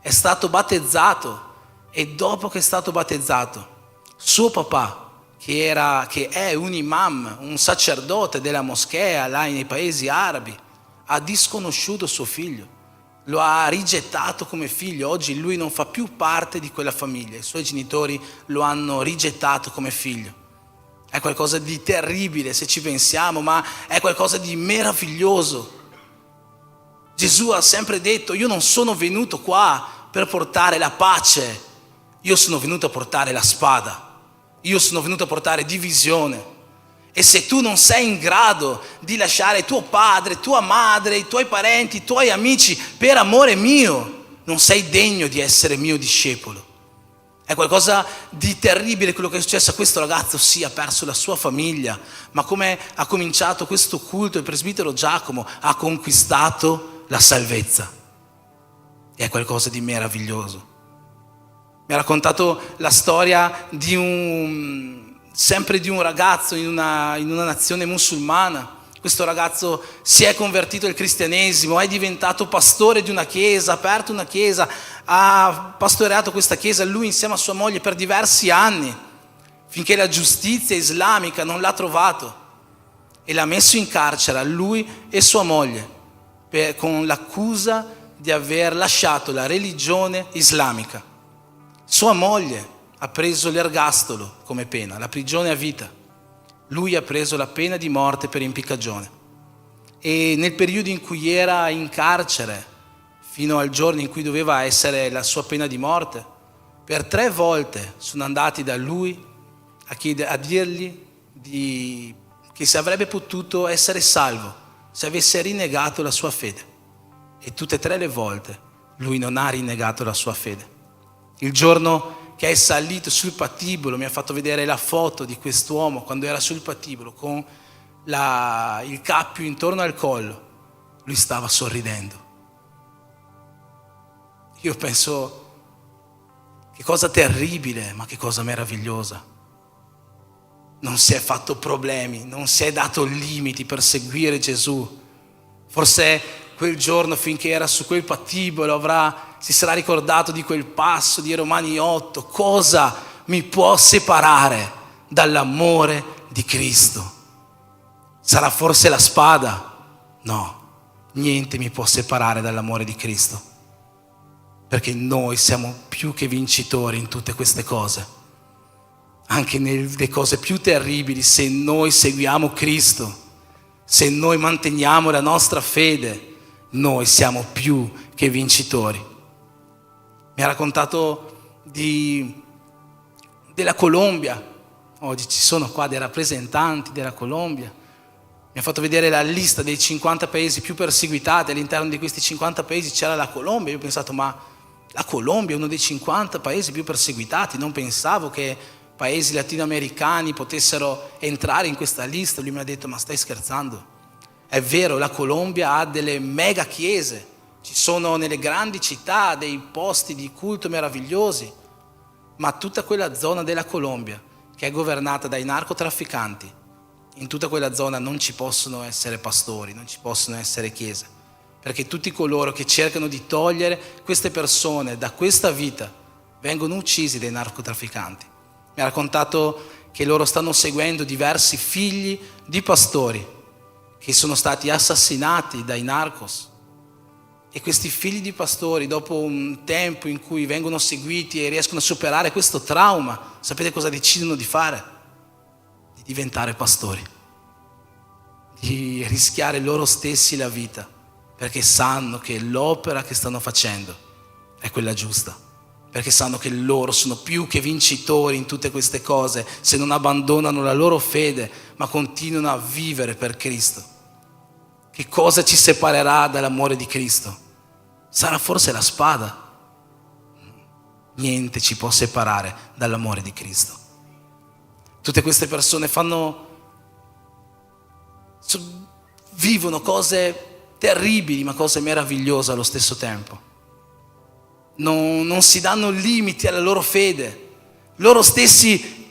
è stato battezzato e dopo che è stato battezzato, suo papà, che è un imam, un sacerdote della moschea là nei paesi arabi, ha disconosciuto suo figlio, lo ha rigettato come figlio. Oggi lui non fa più parte di quella famiglia, i suoi genitori lo hanno rigettato come figlio. È qualcosa di terribile se ci pensiamo, ma è qualcosa di meraviglioso. Gesù ha sempre detto: io non sono venuto qua per portare la pace, io sono venuto a portare la spada, io sono venuto a portare divisione. E se tu non sei in grado di lasciare tuo padre, tua madre, i tuoi parenti, i tuoi amici per amore mio, non sei degno di essere mio discepolo. È qualcosa di terribile quello che è successo a questo ragazzo. Sì, ha perso la sua famiglia, ma come ha cominciato questo culto, il presbitero Giacomo ha conquistato la salvezza. E è qualcosa di meraviglioso. Mi ha raccontato la storia sempre di un ragazzo in una nazione musulmana. Questo ragazzo si è convertito al cristianesimo, è diventato pastore di una chiesa, ha aperto una chiesa, ha pastoreato questa chiesa lui insieme a sua moglie per diversi anni, finché la giustizia islamica non l'ha trovato e l'ha messo in carcere a lui e sua moglie con l'accusa di aver lasciato la religione islamica. Sua moglie ha preso l'ergastolo come pena, la prigione a vita. Lui ha preso la pena di morte per impiccagione. E nel periodo in cui era in carcere, fino al giorno in cui doveva essere la sua pena di morte, per 3 volte sono andati da lui a dirgli che se avrebbe potuto essere salvo se avesse rinnegato la sua fede. E tutte e 3 le volte lui non ha rinnegato la sua fede. Il giorno che è salito sul patibolo, mi ha fatto vedere la foto di quest'uomo quando era sul patibolo con il cappio intorno al collo, lui stava sorridendo. Io penso, che cosa terribile, ma che cosa meravigliosa. Non si è fatto problemi, non si è dato limiti per seguire Gesù. Forse quel giorno, finché era su quel patibolo, si sarà ricordato di quel passo di Romani 8. Cosa mi può separare dall'amore di Cristo? Sarà forse la spada? No, niente mi può separare dall'amore di Cristo, perché noi siamo più che vincitori in tutte queste cose, anche nelle cose più terribili. Se noi seguiamo Cristo, se noi manteniamo la nostra fede, noi siamo più che vincitori. Mi ha raccontato della Colombia. Oggi ci sono qua dei rappresentanti della Colombia. Mi ha fatto vedere la lista dei 50 paesi più perseguitati. All'interno di questi 50 paesi c'era la Colombia. Io ho pensato, ma la Colombia è uno dei 50 paesi più perseguitati. Non pensavo che paesi latinoamericani potessero entrare in questa lista. Lui mi ha detto, ma stai scherzando? È vero, la Colombia ha delle mega chiese, ci sono nelle grandi città dei posti di culto meravigliosi, ma tutta quella zona della Colombia che è governata dai narcotrafficanti, in tutta quella zona non ci possono essere pastori, non ci possono essere chiese, perché tutti coloro che cercano di togliere queste persone da questa vita vengono uccisi dai narcotrafficanti. Mi ha raccontato che loro stanno seguendo diversi figli di pastori che sono stati assassinati dai narcos, e questi figli di pastori, dopo un tempo in cui vengono seguiti e riescono a superare questo trauma, sapete cosa decidono di fare? Di diventare pastori, di rischiare loro stessi la vita, perché sanno che l'opera che stanno facendo è quella giusta, perché sanno che loro sono più che vincitori in tutte queste cose se non abbandonano la loro fede ma continuano a vivere per Cristo. Che cosa ci separerà dall'amore di Cristo? Sarà forse la spada? Niente ci può separare dall'amore di Cristo. Tutte queste persone vivono cose terribili ma cose meravigliose allo stesso tempo. Non si danno limiti alla loro fede, loro stessi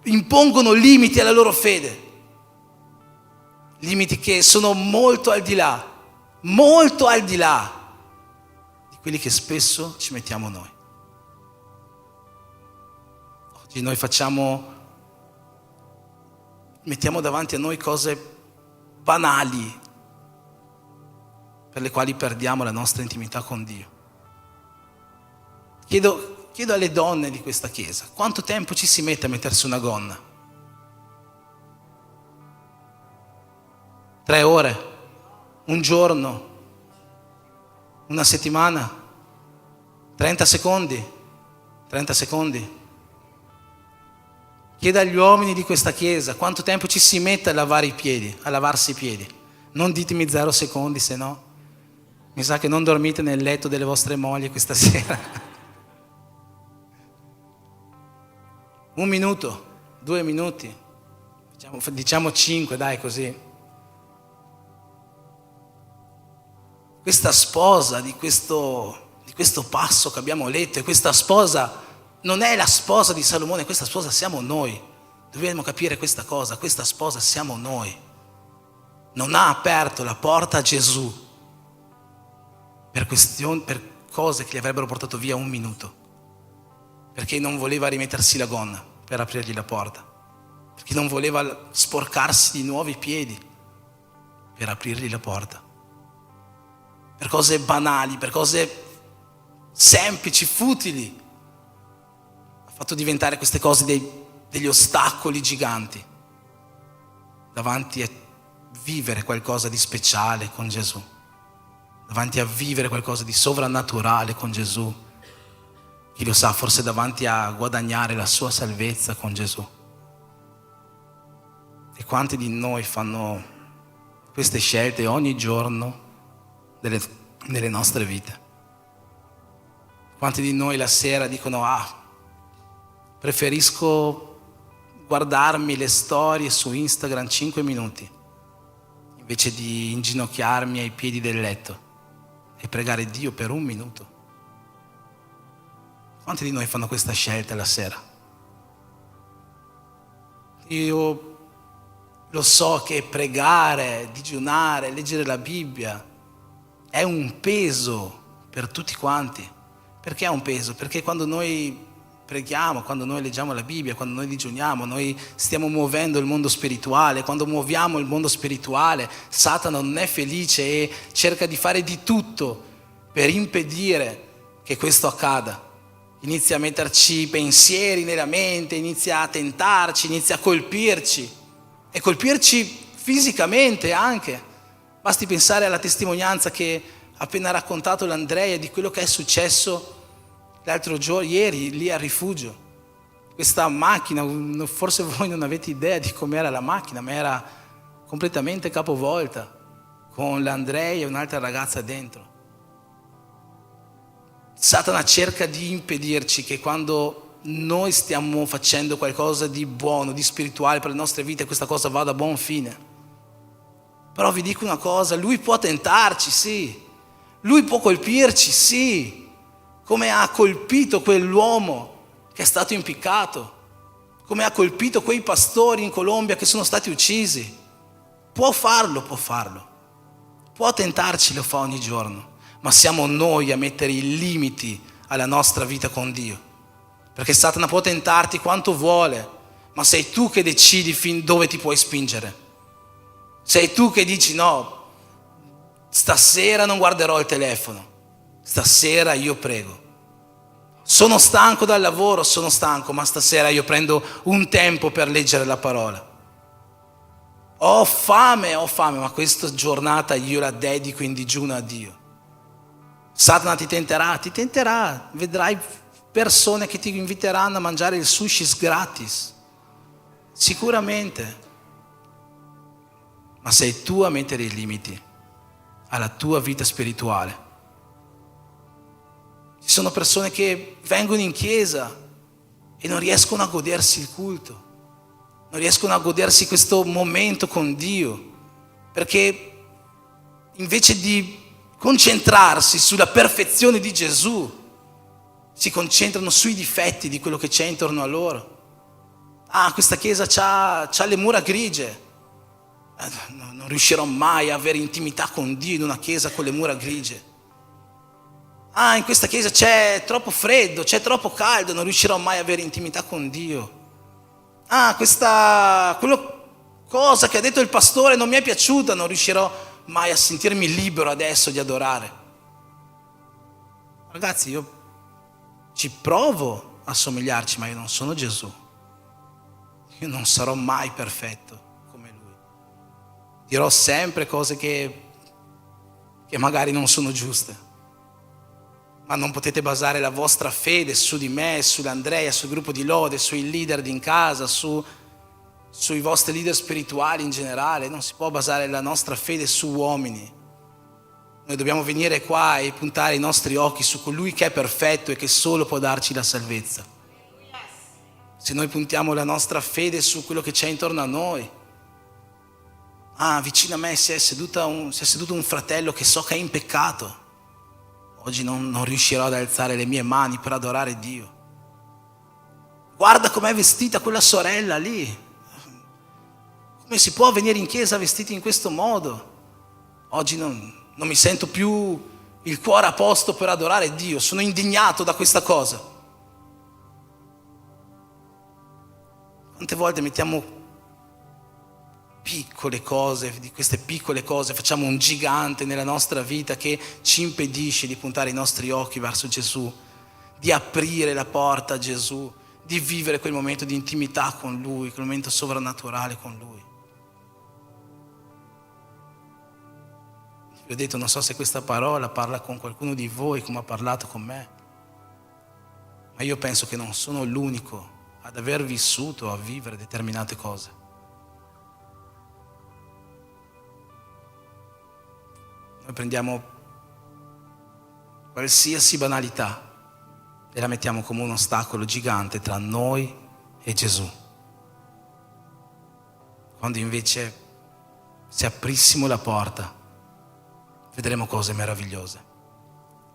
impongono limiti alla loro fede. limiti che sono molto al di là di quelli che spesso ci mettiamo noi. Oggi noi mettiamo davanti a noi cose banali per le quali perdiamo la nostra intimità con Dio. Chiedo alle donne di questa chiesa, quanto tempo ci si mette a mettersi una gonna? 3 ore? Un giorno? Una settimana? 30 secondi? 30 secondi? Chiedo agli uomini di questa chiesa, quanto tempo ci si mette a lavarsi i piedi? Non ditemi 0 secondi, se no mi sa che non dormite nel letto delle vostre mogli questa sera. 1 minuto, 2 minuti, diciamo 5, dai, così. Questa sposa di questo passo che abbiamo letto, e questa sposa non è la sposa di Salomone, questa sposa siamo noi. Dobbiamo capire questa cosa, questa sposa siamo noi. Non ha aperto la porta a Gesù per cose che gli avrebbero portato via 1 minuto, perché non voleva rimettersi la gonna per aprirgli la porta, perché non voleva sporcarsi di nuovo i piedi per aprirgli la porta, per cose banali, per cose semplici, futili. Ha fatto diventare queste cose degli ostacoli giganti davanti a vivere qualcosa di speciale con Gesù, davanti a vivere qualcosa di sovrannaturale con Gesù. Chi lo sa, forse davanti a guadagnare la sua salvezza con Gesù. E quanti di noi fanno queste scelte ogni giorno nelle nostre vite? Quanti di noi la sera dicono: preferisco guardarmi le storie su Instagram 5 minuti invece di inginocchiarmi ai piedi del letto e pregare Dio per 1 minuto. Quanti di noi fanno questa scelta la sera? Io lo so che pregare, digiunare, leggere la Bibbia è un peso per tutti quanti. Perché è un peso? Perché quando noi preghiamo, quando noi leggiamo la Bibbia, quando noi digiuniamo, noi stiamo muovendo il mondo spirituale. Quando muoviamo il mondo spirituale, Satana non è felice e cerca di fare di tutto per impedire che questo accada. Inizia a metterci pensieri nella mente, inizia a tentarci, inizia a colpirci e colpirci fisicamente anche. Basti pensare alla testimonianza che ha appena raccontato l'Andrea di quello che è successo l'altro giorno, ieri, lì al rifugio. Questa macchina, forse voi non avete idea di com'era la macchina, ma era completamente capovolta, con l'Andrea e un'altra ragazza dentro. Satana cerca di impedirci che quando noi stiamo facendo qualcosa di buono, di spirituale per le nostre vite, questa cosa vada a buon fine. Però vi dico una cosa, lui può tentarci, sì. Lui può colpirci, sì. Come ha colpito quell'uomo che è stato impiccato, come ha colpito quei pastori in Colombia che sono stati uccisi. Può farlo. Può tentarci, lo fa ogni giorno. Ma siamo noi a mettere i limiti alla nostra vita con Dio. Perché Satana può tentarti quanto vuole, ma sei tu che decidi fin dove ti puoi spingere. Sei tu che dici: no, stasera non guarderò il telefono, stasera io prego. Sono stanco dal lavoro, ma stasera io prendo un tempo per leggere la parola. Ho fame, ma questa giornata io la dedico in digiuno a Dio. Satana ti tenterà, vedrai persone che ti inviteranno a mangiare il sushi gratis, sicuramente. Ma sei tu a mettere i limiti alla tua vita spirituale. Ci sono persone che vengono in chiesa e non riescono a godersi il culto, non riescono a godersi questo momento con Dio, perché invece di concentrarsi sulla perfezione di Gesù, si concentrano sui difetti di quello che c'è intorno a loro. Questa chiesa c'ha le mura grigie. Non riuscirò mai a avere intimità con Dio in una chiesa con le mura grigie. Ah, in questa chiesa c'è troppo freddo, c'è troppo caldo, non riuscirò mai a avere intimità con Dio. Ah, cosa che ha detto il pastore non mi è piaciuta, non riuscirò mai a sentirmi libero adesso di adorare. Ragazzi, io ci provo a somigliarci, ma io non sono Gesù. Io non sarò mai perfetto come Lui. Dirò sempre cose che magari non sono giuste. Ma non potete basare la vostra fede su di me, sull'Andrea, sul gruppo di Lode, sui leader in casa, sui vostri leader spirituali in generale. Non si può basare la nostra fede su uomini. Noi dobbiamo venire qua e puntare i nostri occhi su colui che è perfetto e che solo può darci la salvezza. Se noi puntiamo la nostra fede su quello che c'è intorno a noi, vicino a me si è seduto un fratello che so che è in peccato. Oggi non riuscirò ad alzare le mie mani per adorare Dio. Guarda com'è vestita quella sorella lì. Come si può venire in chiesa vestiti in questo modo? Oggi non mi sento più il cuore a posto per adorare Dio. Sono indignato da questa cosa. Quante volte mettiamo piccole cose, di queste piccole cose facciamo un gigante nella nostra vita che ci impedisce di puntare i nostri occhi verso Gesù, di aprire la porta a Gesù, di vivere quel momento di intimità con Lui, quel momento sovrannaturale con Lui. Vi ho detto, non so se questa parola parla con qualcuno di voi come ha parlato con me, ma io penso che non sono l'unico ad aver vissuto, a vivere determinate cose. Noi prendiamo qualsiasi banalità e la mettiamo come un ostacolo gigante tra noi e Gesù. Quando invece, se aprissimo la porta, vedremo cose meravigliose.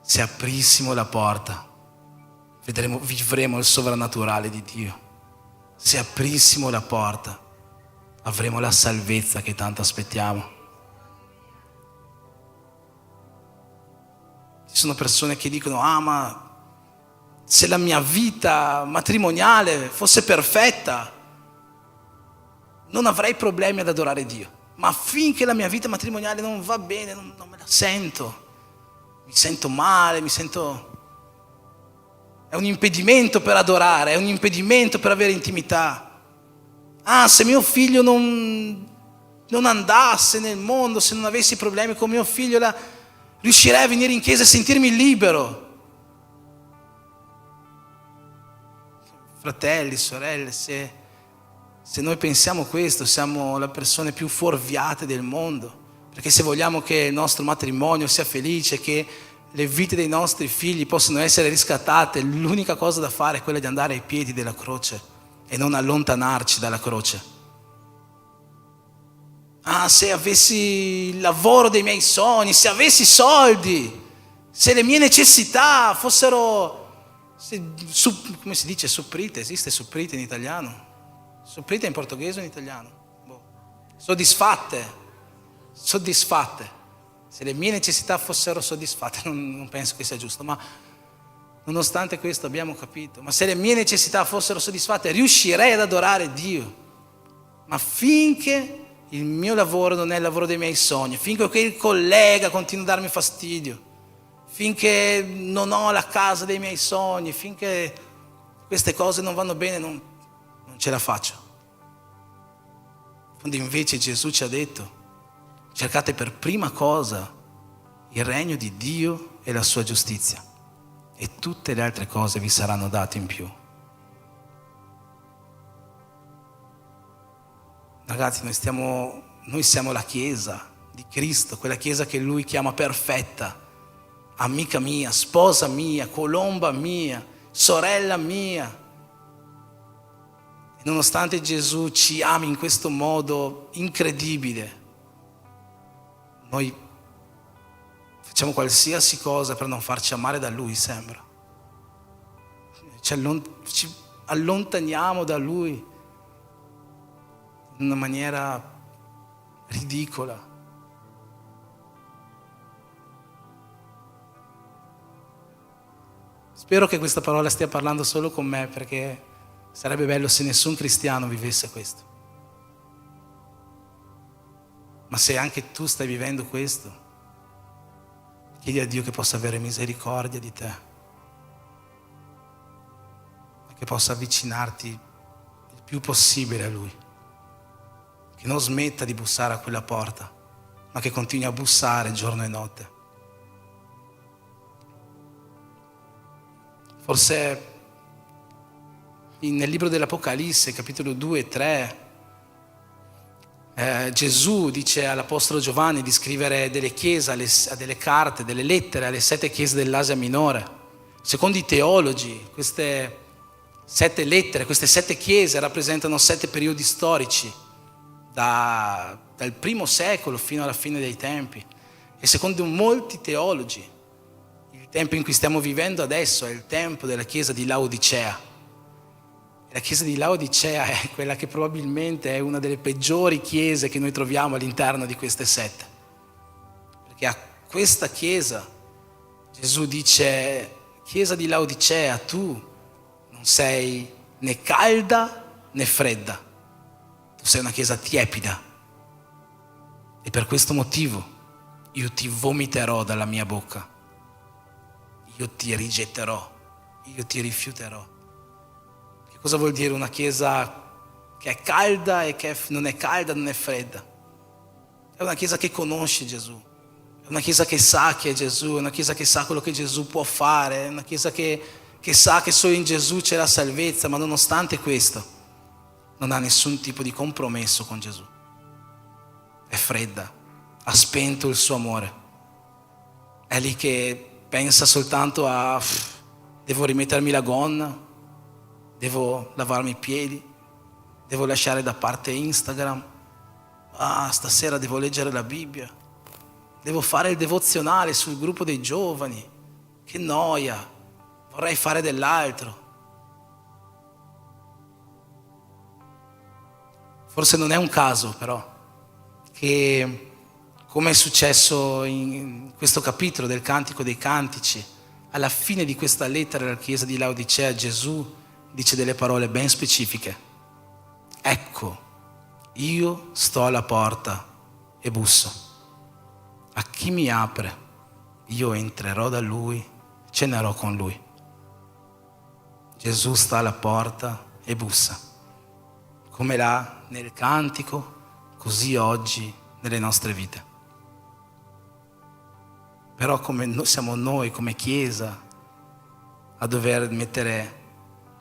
Se aprissimo la porta, vivremo il sovrannaturale di Dio. Se aprissimo la porta, avremo la salvezza che tanto aspettiamo. Ci sono persone che dicono, ma se la mia vita matrimoniale fosse perfetta, non avrei problemi ad adorare Dio. Ma finché la mia vita matrimoniale non va bene, non me la sento. Mi sento male, è un impedimento per adorare, è un impedimento per avere intimità. Se mio figlio non andasse nel mondo, se non avessi problemi con mio figlio, riuscirei a venire in chiesa e sentirmi libero. Fratelli, sorelle, se noi pensiamo questo, siamo le persone più fuorviate del mondo. Perché se vogliamo che il nostro matrimonio sia felice, che le vite dei nostri figli possano essere riscattate, l'unica cosa da fare è quella di andare ai piedi della croce e non allontanarci dalla croce. Se avessi il lavoro dei miei sogni, se avessi soldi, se le mie necessità fossero, come si dice, supplite, esiste supplite in italiano? Supplite in portoghese o in italiano? Soddisfatte. Se le mie necessità fossero soddisfatte, non penso che sia giusto, ma nonostante questo abbiamo capito. Ma se le mie necessità fossero soddisfatte, riuscirei ad adorare Dio. Ma finché il mio lavoro non è il lavoro dei miei sogni, finché quel collega continua a darmi fastidio, finché non ho la casa dei miei sogni, finché queste cose non vanno bene, non ce la faccio. Quando invece Gesù ci ha detto, cercate per prima cosa il regno di Dio e la sua giustizia e tutte le altre cose vi saranno date in più. Ragazzi, noi siamo la Chiesa di Cristo, quella Chiesa che Lui chiama perfetta, amica mia, sposa mia, colomba mia, sorella mia. E nonostante Gesù ci ami in questo modo incredibile, noi facciamo qualsiasi cosa per non farci amare da Lui, sembra. Ci allontaniamo da Lui in una maniera ridicola. Spero che questa parola stia parlando solo con me, perché sarebbe bello se nessun cristiano vivesse questo. Ma se anche tu stai vivendo questo, chiedi a Dio che possa avere misericordia di te e che possa avvicinarti il più possibile a Lui, che non smetta di bussare a quella porta, ma che continui a bussare giorno e notte. Forse nel libro dell'Apocalisse, capitolo 2 e 3, Gesù dice all'Apostolo Giovanni di scrivere delle chiese, delle carte, delle lettere alle 7 chiese dell'Asia Minore. Secondo i teologi, queste 7 lettere, queste 7 chiese rappresentano 7 periodi storici, dal primo secolo fino alla fine dei tempi. E secondo molti teologi, il tempo in cui stiamo vivendo adesso è il tempo della chiesa di Laodicea. La chiesa di Laodicea è quella che probabilmente è una delle peggiori chiese che noi troviamo all'interno di queste 7. Perché a questa chiesa Gesù dice: chiesa di Laodicea, tu non sei né calda né fredda, tu sei una chiesa tiepida. E per questo motivo io ti vomiterò dalla mia bocca, io ti rigetterò, io ti rifiuterò. Cosa vuol dire una chiesa che è calda e che non è calda, non è fredda? È una chiesa che conosce Gesù, è una chiesa che sa chi è Gesù, è una chiesa che sa quello che Gesù può fare, è una chiesa che sa che solo in Gesù c'è la salvezza, ma nonostante questo non ha nessun tipo di compromesso con Gesù. È fredda, ha spento il suo amore. È lì che pensa soltanto a devo rimettermi la gonna, devo lavarmi i piedi, devo lasciare da parte Instagram, stasera devo leggere la Bibbia, devo fare il devozionale sul gruppo dei giovani, che noia, vorrei fare dell'altro. Forse non è un caso però che, come è successo in questo capitolo del Cantico dei Cantici, alla fine di questa lettera alla chiesa di Laodicea Gesù dice delle parole ben specifiche. Ecco, io sto alla porta e busso. A chi mi apre, io entrerò da lui, cenerò con lui. Gesù sta alla porta e bussa. Come là nel cantico, così oggi nelle nostre vite. Però come siamo noi come Chiesa a dover mettere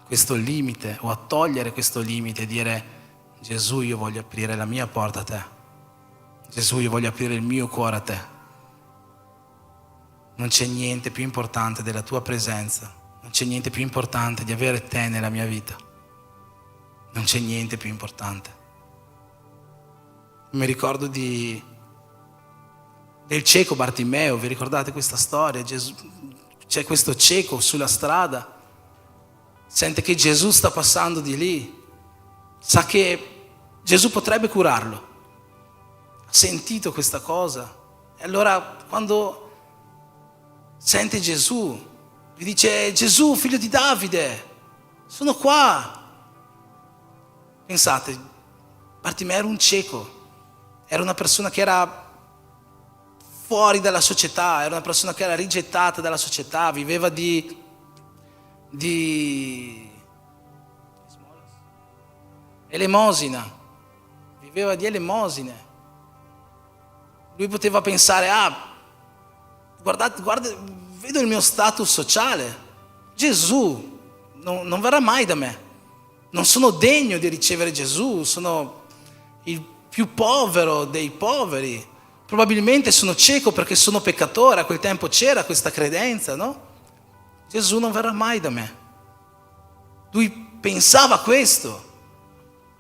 questo limite o a togliere questo limite e dire: Gesù, io voglio aprire la mia porta a te, Gesù, io voglio aprire il mio cuore a te. Non c'è niente più importante della tua presenza, non c'è niente più importante di avere te nella mia vita, non c'è niente più importante. Mi ricordo del cieco Bartimeo, vi ricordate questa storia? C'è questo cieco sulla strada, sente che Gesù sta passando di lì, sa che Gesù potrebbe curarlo, ha sentito questa cosa e allora quando sente Gesù gli dice: Gesù, figlio di Davide, sono qua. Pensate, Bartimeo era un cieco, era una persona che era fuori dalla società, era una persona che era rigettata dalla società, viveva di elemosina, viveva di elemosine. Lui poteva pensare: guarda, vedo il mio status sociale, Gesù non verrà mai da me, non sono degno di ricevere Gesù, sono il più povero dei poveri, probabilmente sono cieco perché sono peccatore, a quel tempo c'era questa credenza, no? Gesù non verrà mai da me. Lui pensava questo,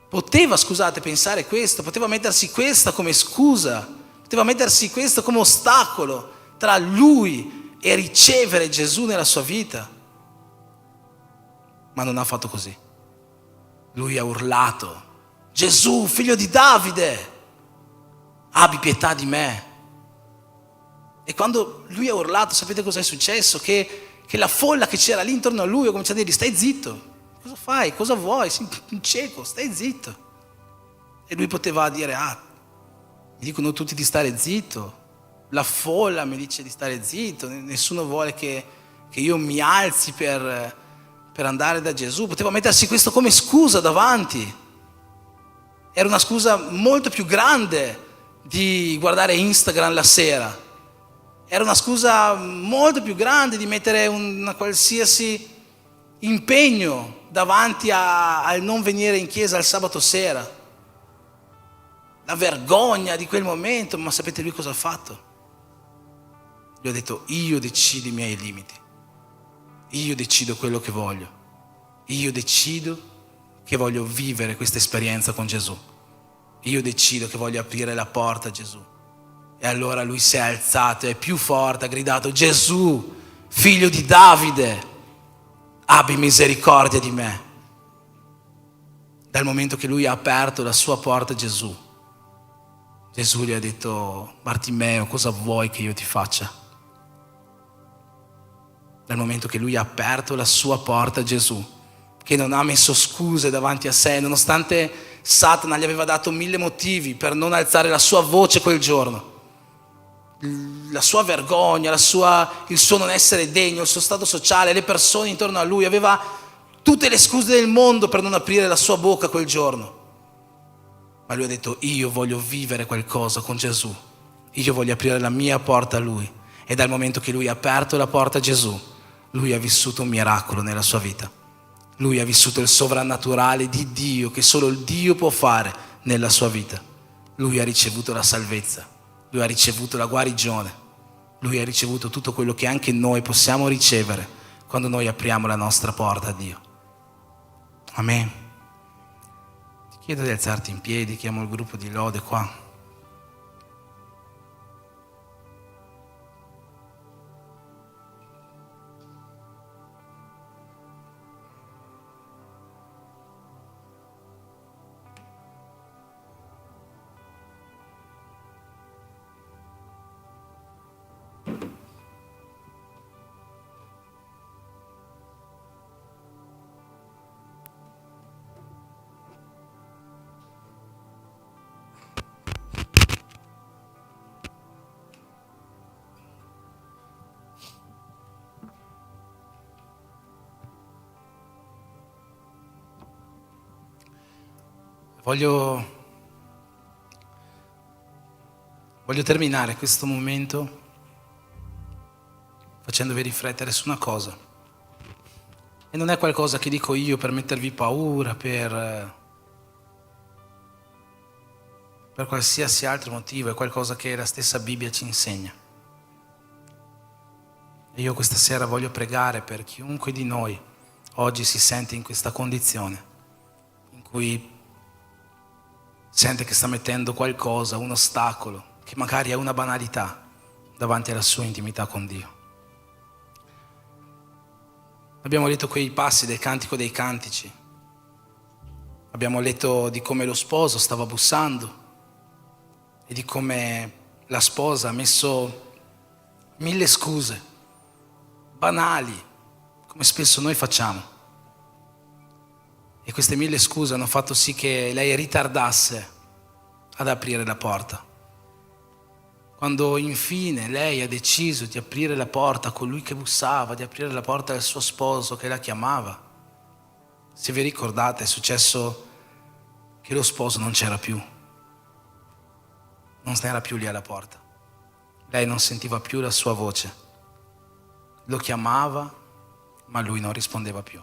poteva pensare questo, poteva mettersi questa come scusa, poteva mettersi questo come ostacolo tra lui e ricevere Gesù nella sua vita. Ma non ha fatto così. Lui ha urlato: Gesù, figlio di Davide, abbi pietà di me. E quando lui ha urlato, sapete cosa è successo? Che la folla che c'era lì intorno a lui ha cominciato a dire: stai zitto, cosa fai, cosa vuoi, sei un cieco, stai zitto. E lui poteva dire: mi dicono tutti di stare zitto, la folla mi dice di stare zitto, nessuno vuole che io mi alzi per andare da Gesù. Poteva mettersi questo come scusa davanti. Era una scusa molto più grande di guardare Instagram la sera. Era una scusa molto più grande di mettere un qualsiasi impegno davanti al non venire in chiesa il sabato sera. La vergogna di quel momento. Ma sapete lui cosa ha fatto? Lui ha detto: io decido i miei limiti, io decido quello che voglio, io decido che voglio vivere questa esperienza con Gesù, io decido che voglio aprire la porta a Gesù. E allora lui si è alzato e più forte ha gridato: Gesù, figlio di Davide, abbi misericordia di me. Dal momento che lui ha aperto la sua porta a Gesù, Gesù gli ha detto: Bartimeo, cosa vuoi che io ti faccia? Dal momento che lui ha aperto la sua porta a Gesù, che non ha messo scuse davanti a sé, nonostante Satana gli aveva dato 1000 motivi per non alzare la sua voce quel giorno, la sua vergogna, il suo non essere degno, il suo stato sociale, le persone intorno a lui, aveva tutte le scuse del mondo per non aprire la sua bocca quel giorno. Ma lui ha detto: io voglio vivere qualcosa con Gesù, io voglio aprire la mia porta a lui. E dal momento che lui ha aperto la porta a Gesù, lui ha vissuto un miracolo nella sua vita. Lui ha vissuto il sovrannaturale di Dio, che solo il Dio può fare nella sua vita. Lui ha ricevuto la salvezza, lui ha ricevuto la guarigione, lui ha ricevuto tutto quello che anche noi possiamo ricevere quando noi apriamo la nostra porta a Dio. Amen. Ti chiedo di alzarti in piedi, chiamo il gruppo di lode qua. Voglio terminare questo momento facendovi riflettere su una cosa. E non è qualcosa che dico io per mettervi paura, per qualsiasi altro motivo, è qualcosa che la stessa Bibbia ci insegna. E io questa sera voglio pregare per chiunque di noi oggi si sente in questa condizione, in cui sente che sta mettendo qualcosa, un ostacolo, che magari è una banalità davanti alla sua intimità con Dio. Abbiamo letto quei passi del Cantico dei Cantici. Abbiamo letto di come lo sposo stava bussando e di come la sposa ha messo 1000 scuse banali, come spesso noi facciamo. E queste 1000 scuse hanno fatto sì che lei ritardasse ad aprire la porta. Quando infine lei ha deciso di aprire la porta a colui che bussava, di aprire la porta al suo sposo che la chiamava, se vi ricordate è successo che lo sposo non c'era più. Non era più lì alla porta. Lei non sentiva più la sua voce. Lo chiamava, ma lui non rispondeva più.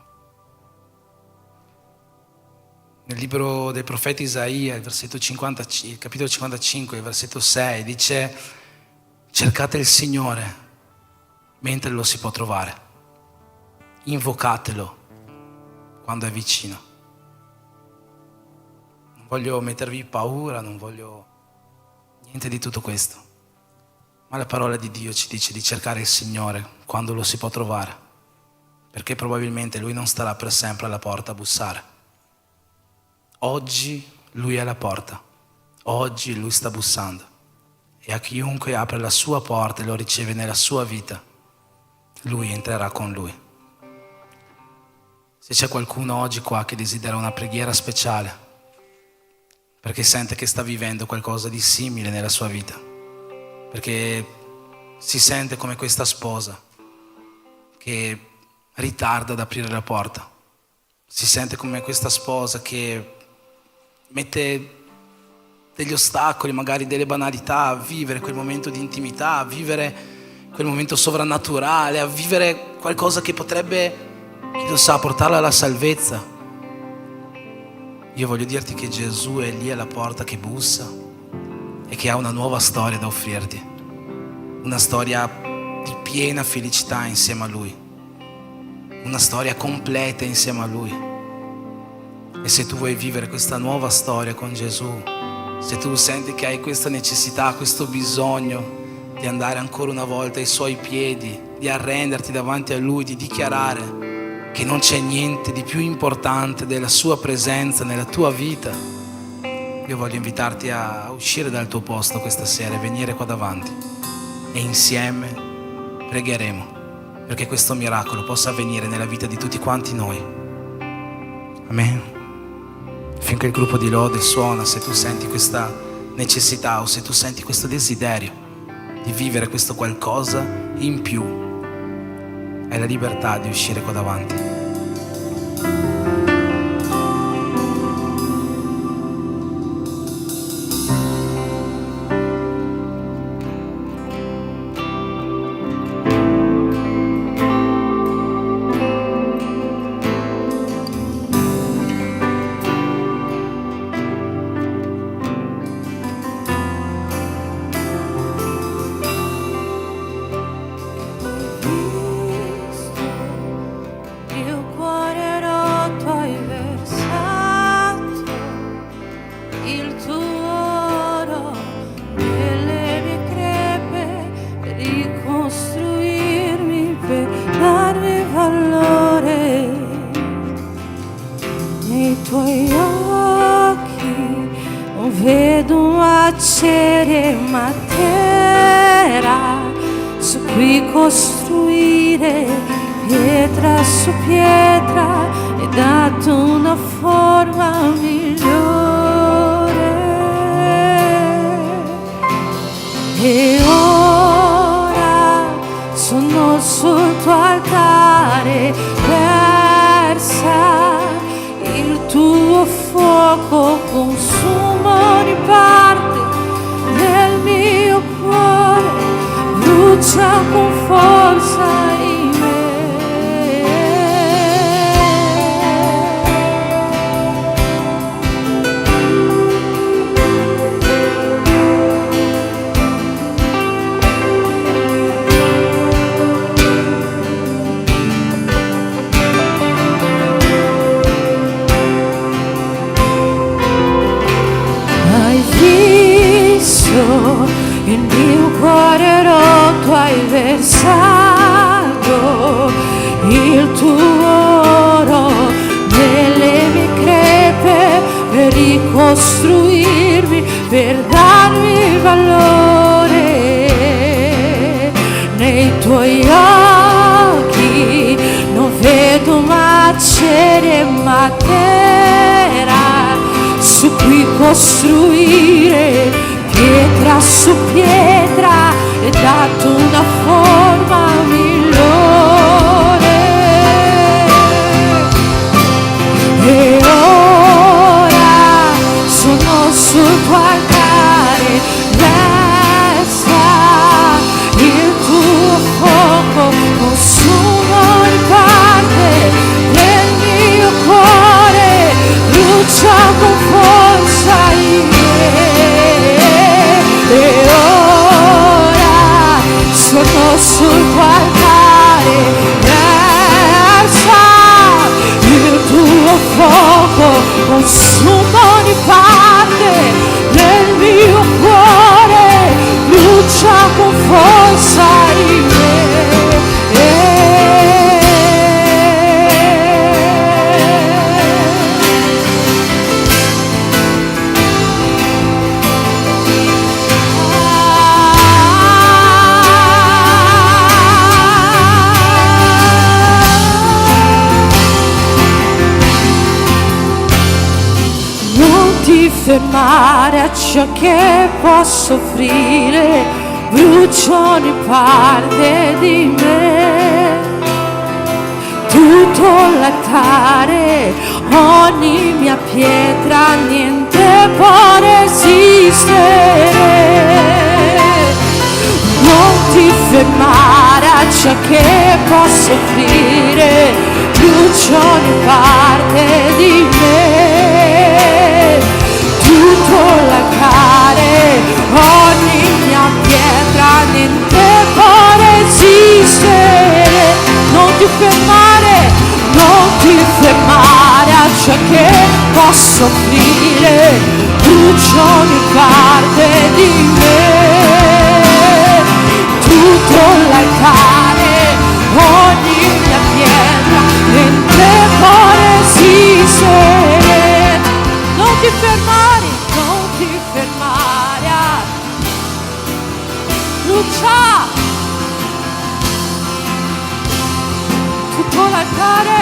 Nel libro del profeta Isaia, il capitolo 55, il versetto 6, dice: cercate il Signore mentre lo si può trovare, invocatelo quando è vicino. Non voglio mettervi paura, non voglio niente di tutto questo, ma la parola di Dio ci dice di cercare il Signore quando lo si può trovare, perché probabilmente Lui non starà per sempre alla porta a bussare. Oggi Lui è alla porta, oggi Lui sta bussando. e a chiunque apre la sua porta e lo riceve nella sua vita, Lui entrerà con lui. Se c'è qualcuno oggi qua che desidera una preghiera speciale, perché sente che sta vivendo qualcosa di simile nella sua vita, perché si sente come questa sposa che ritarda ad aprire la porta, si sente come questa sposa che mette degli ostacoli, magari delle banalità, a vivere quel momento di intimità, a vivere quel momento sovrannaturale, a vivere qualcosa che potrebbe, chi lo sa, portarla alla salvezza. Io voglio dirti che Gesù è lì alla porta che bussa e che ha una nuova storia da offrirti, una storia di piena felicità insieme a Lui, una storia completa insieme a Lui. E se tu vuoi vivere questa nuova storia con Gesù, se tu senti che hai questa necessità, questo bisogno di andare ancora una volta ai Suoi piedi, di arrenderti davanti a Lui, di dichiarare che non c'è niente di più importante della Sua presenza nella tua vita, io voglio invitarti a uscire dal tuo posto questa sera e venire qua davanti e insieme pregheremo perché questo miracolo possa avvenire nella vita di tutti quanti noi. Amen. Finché il gruppo di lode suona, se tu senti questa necessità o se tu senti questo desiderio di vivere questo qualcosa in più, hai la libertà di uscire qua davanti. Costruire pietra su pietra e dato una forma migliore. E ora sono sul tuo altare, versa il tuo fuoco, consuma ogni parte del mio cuore, brucia con forza in me. Hai visto il mio cuore rotto, hai versato il tuo oro nelle mie crepe per ricostruirmi, per darmi valore. Nei tuoi occhi non vedo macere, matera su cui costruire, pietra su pietra e dato una forma migliore. E ora sono sul tuo altare, versa il tuo fuoco, consuma ogni parte del mio cuore, brucia con forza in me. E ora sono sul tuo altare, versa il tuo fuoco, consuma ogni parte del mio cuore, brucia con forza in me. fermare a ciò che posso offrire, brucia ogni parte di me, tutto l'altare, ogni mia pietra, niente può resistere. Non ti fermare a ciò che posso offrire, brucia ogni parte di me, tutto l'altare, ogni mia pietra, niente può resistere. Non ti fermare a ciò che posso offrire, brucia ogni parte di me, tutto l'altare, ogni mia pietra, niente può resistere. Non ti fermare a brucia tutto l'altare,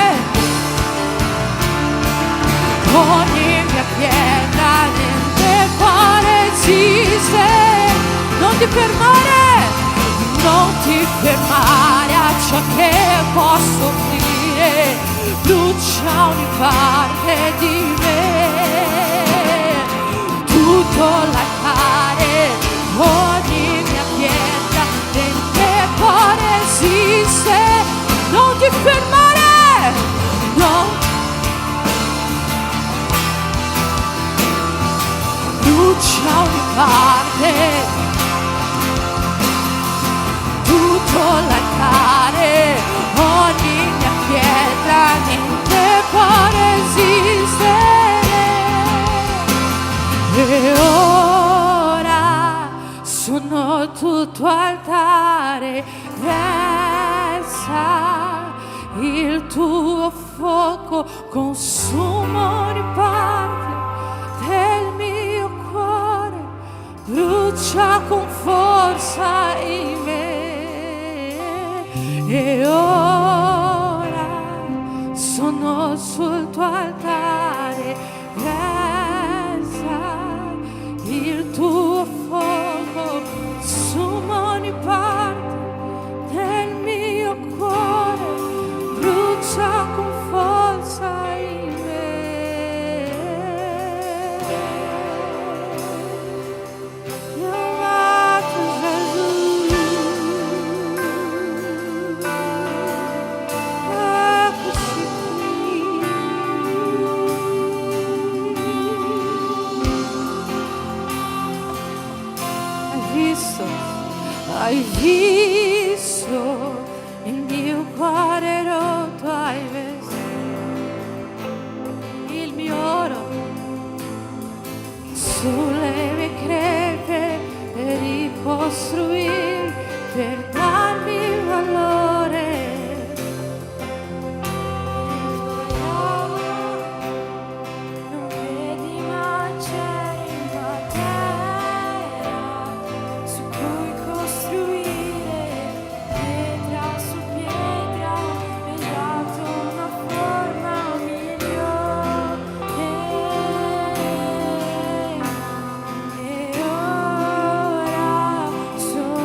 ogni mia pietra, niente può resistere. Non ti fermare a ciò che posso offrire, brucia ogni parte di me, tutto l'altare, ogni mia pietra, niente può resistere. Non ti fermare, no. Brucia ogni parte, tutto l'altare, ogni mia pietra, niente può resistere. E ora sono tutto altare, versa il tuo fuoco, consuma ogni parte del mio cuore, brucia con forza in me. E ora sono sul tuo altare, versa il tuo fuoco, consuma ogni parte del mio cuore, brucia con forza in me. Chiamato Gesù, eccoci qui. Hai visto il mio cuore rotto, hai visto il mio oro sulle mie crepe per ricostruire, per darmi valore. Non vedi ma c'è una terra su cui costruire, pietra su pietra, e dato una forma migliore. E ora sono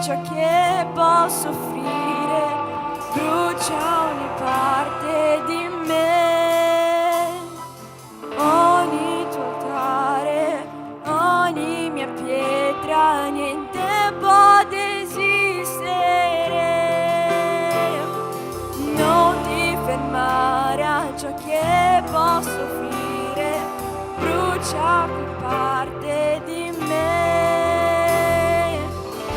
ciò che posso offrire, brucia ogni parte di me, ogni tuo altare, ogni mia pietra, niente può desistere. Non ti fermare a ciò che posso offrire, brucia ogni parte di me,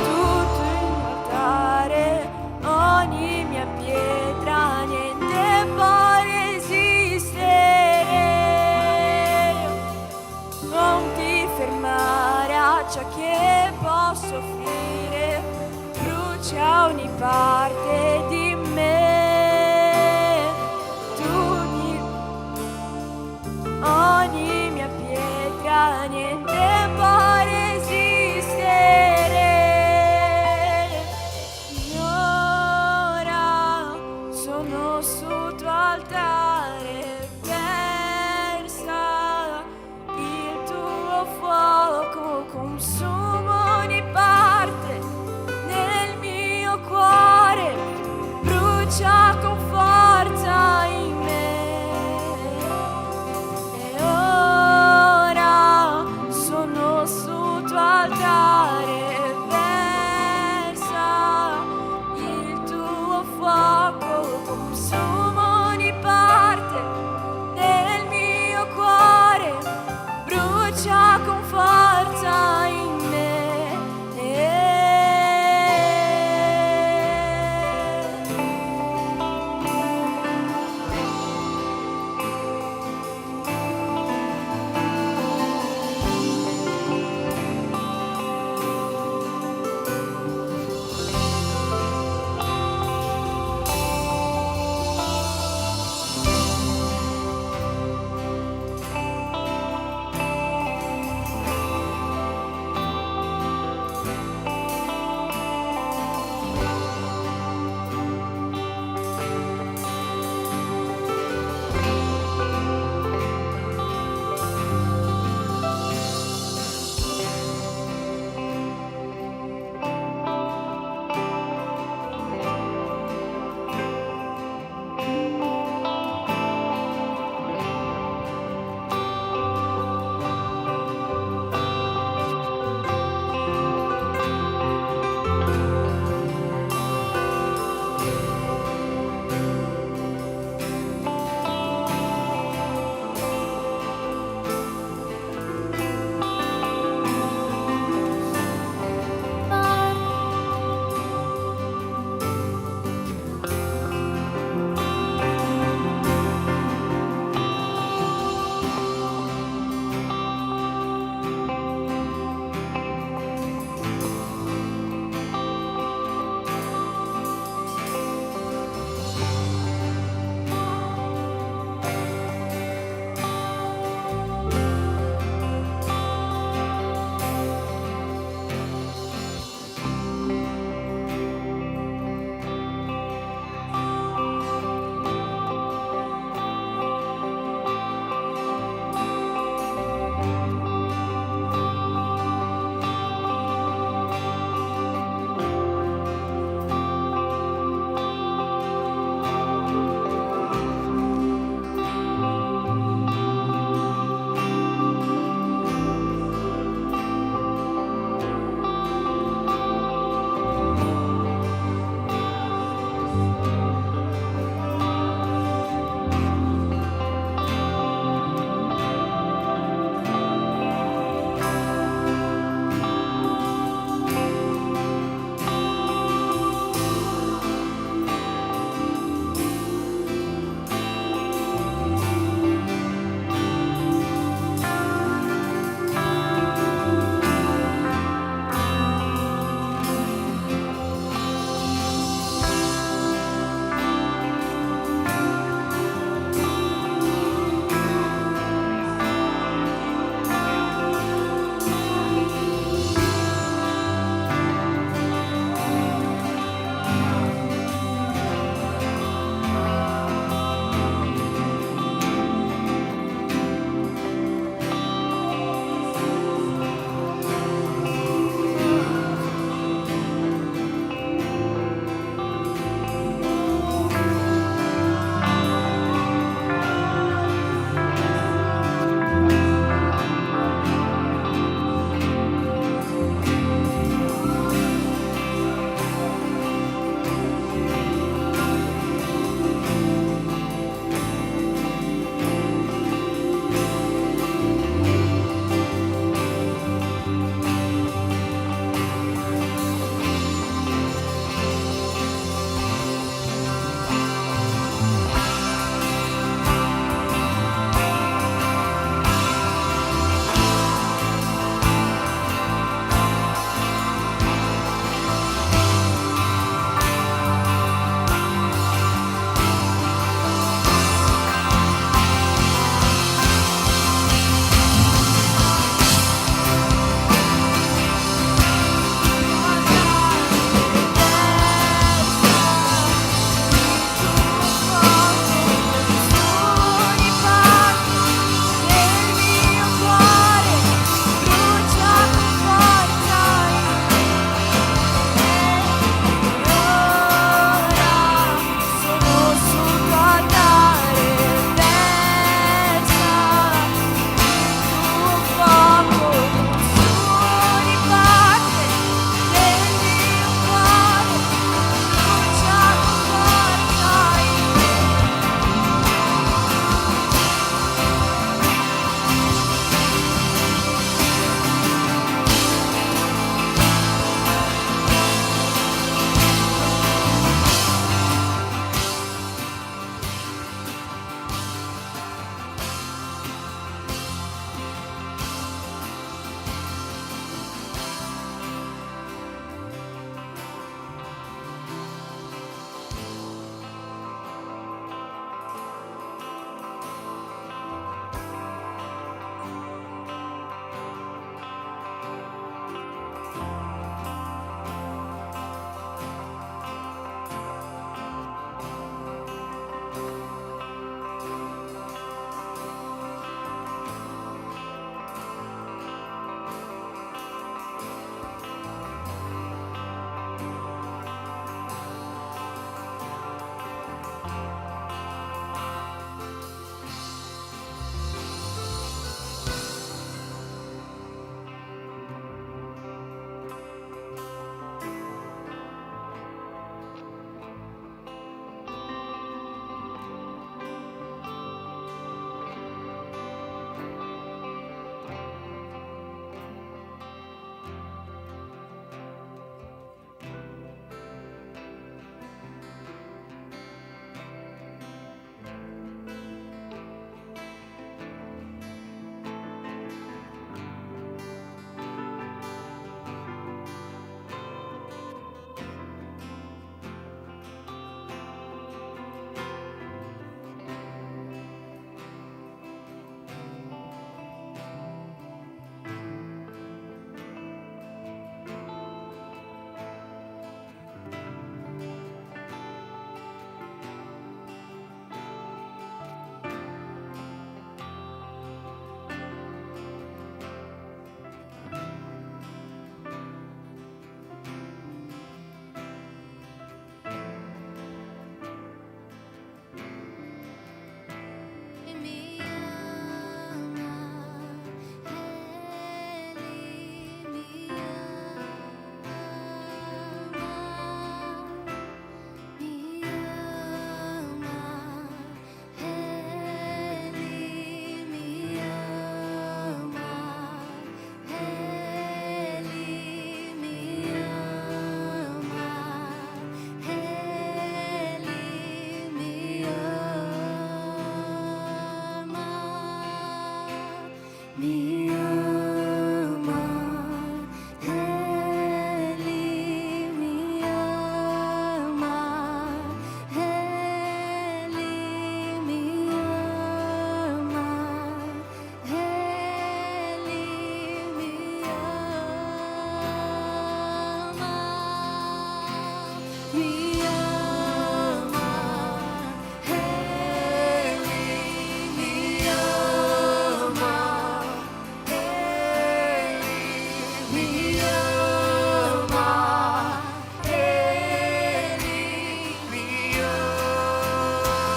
tutto il mio altare, ogni mia pietra, niente può resistere. Non ti fermare a ciò che posso offrire, brucia ogni parte di me, ogni mia pietra, niente può resistere. Ora sono sul tuo altare, versa il tuo fuoco, consuma ogni parte nel mio cuore.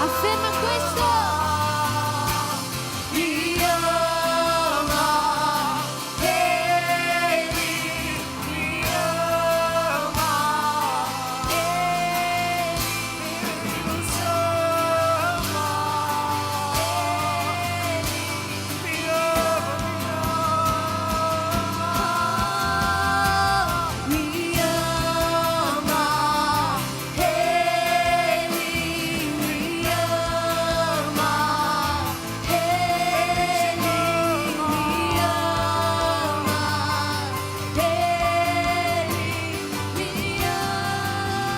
Afferma questo. Mi ama, Egli mi ama, Egli lo ama, Egli mi ama, mi ama,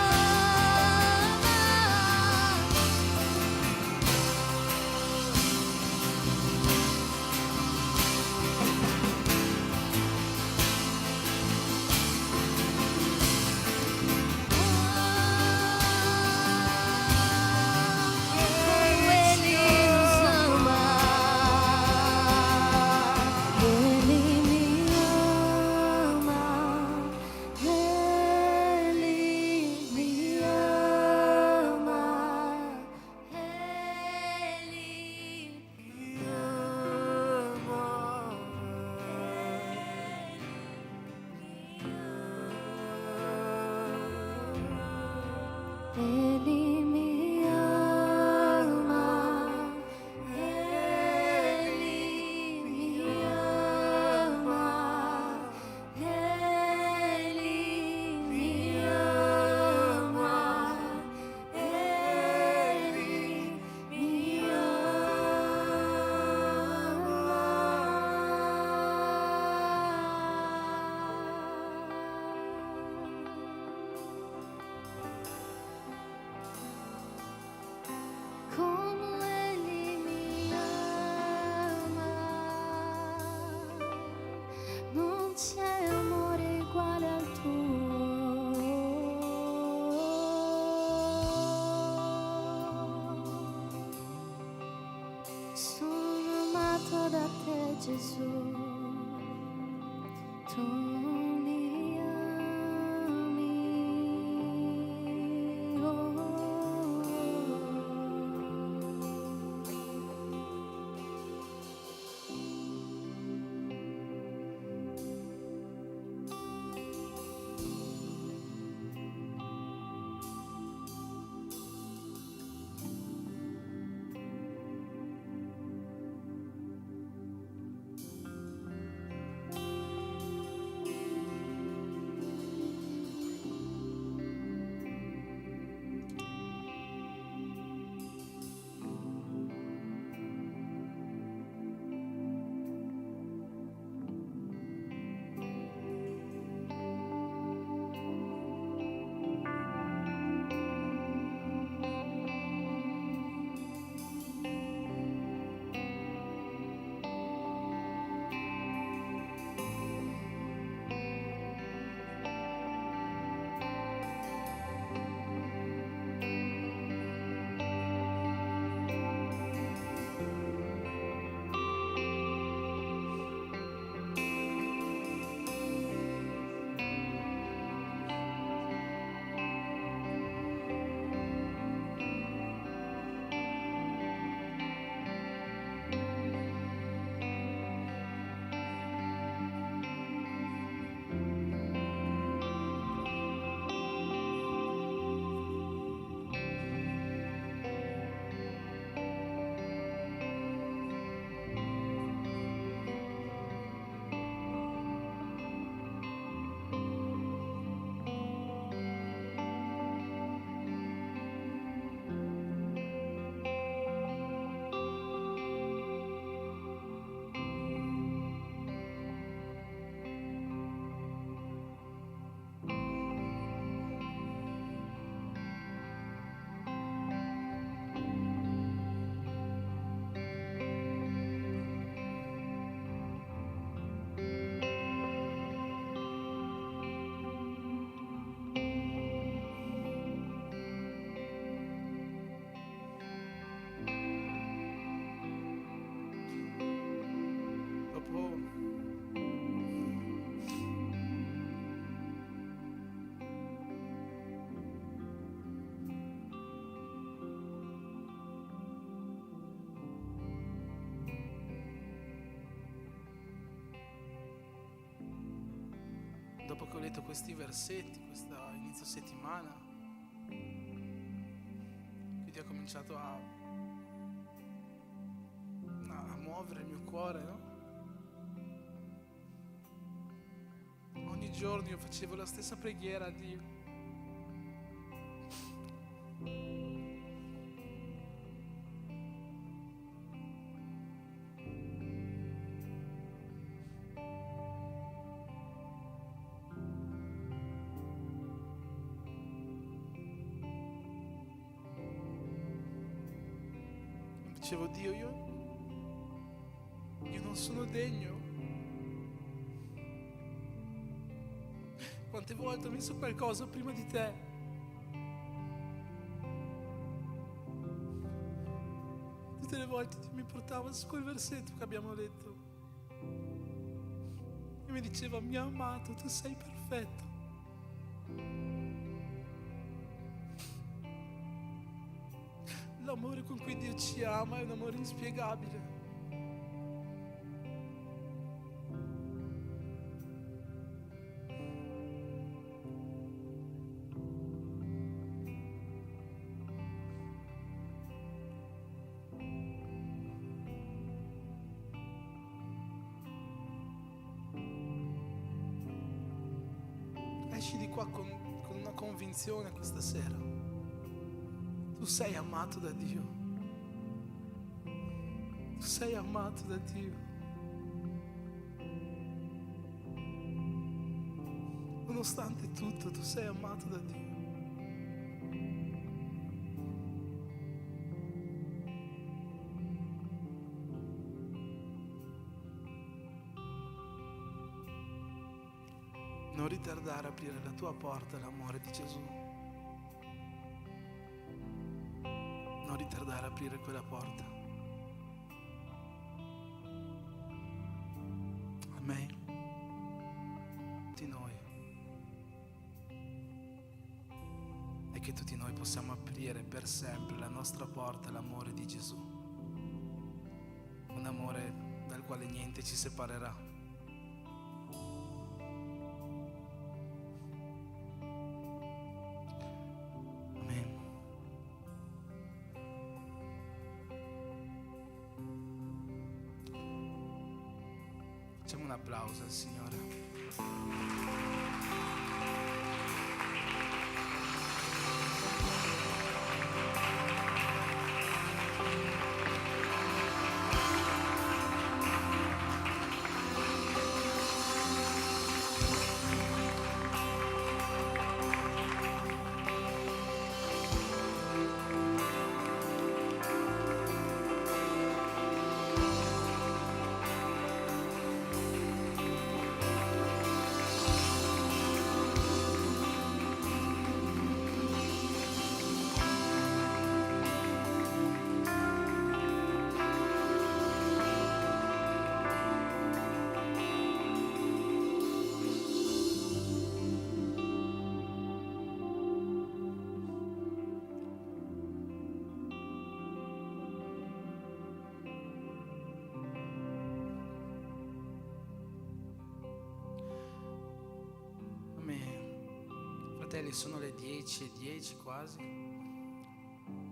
Ele me ama, Ele me ama, Ele me ama, Ele me ama. dopo che ho letto questi versetti, questo inizio settimana, quindi ho cominciato a muovere il mio cuore, no? Ogni giorno io facevo la stessa preghiera a Dio. Dicevo, Dio, io non sono degno. Quante volte ho messo qualcosa prima di te? Tutte le volte Dio mi portava su quel versetto che abbiamo letto e mi diceva, mi ha amato, tu sei perfetto. L'amore con cui Dio ci ama è un amore inspiegabile. Esci di qua con una convinzione questa sera. Tu sei amato da Dio. Tu sei amato da Dio. Nonostante tutto, tu sei amato da Dio. Non ritardare a aprire la tua porta all'amore di Gesù. Non ritardare a aprire quella porta. Amen. Tutti noi. E che tutti noi possiamo aprire per sempre la nostra porta all'amore di Gesù. Un amore dal quale niente ci separerà. Facciamo un applauso al Signore. Fratelli, sono le 10:10 quasi.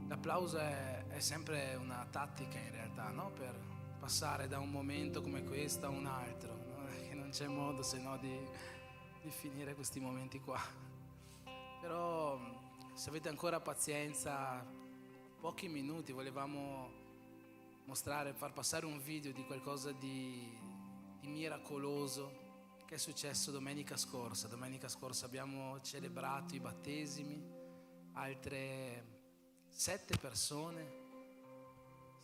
L'applauso è sempre una tattica in realtà, no? Per passare da un momento come questo a un altro, no? Che non c'è modo se no di finire questi momenti qua. Però se avete ancora pazienza, pochi minuti, volevamo mostrare, far passare un video di qualcosa di miracoloso che è successo domenica scorsa. Domenica scorsa abbiamo celebrato i battesimi, altre 7 persone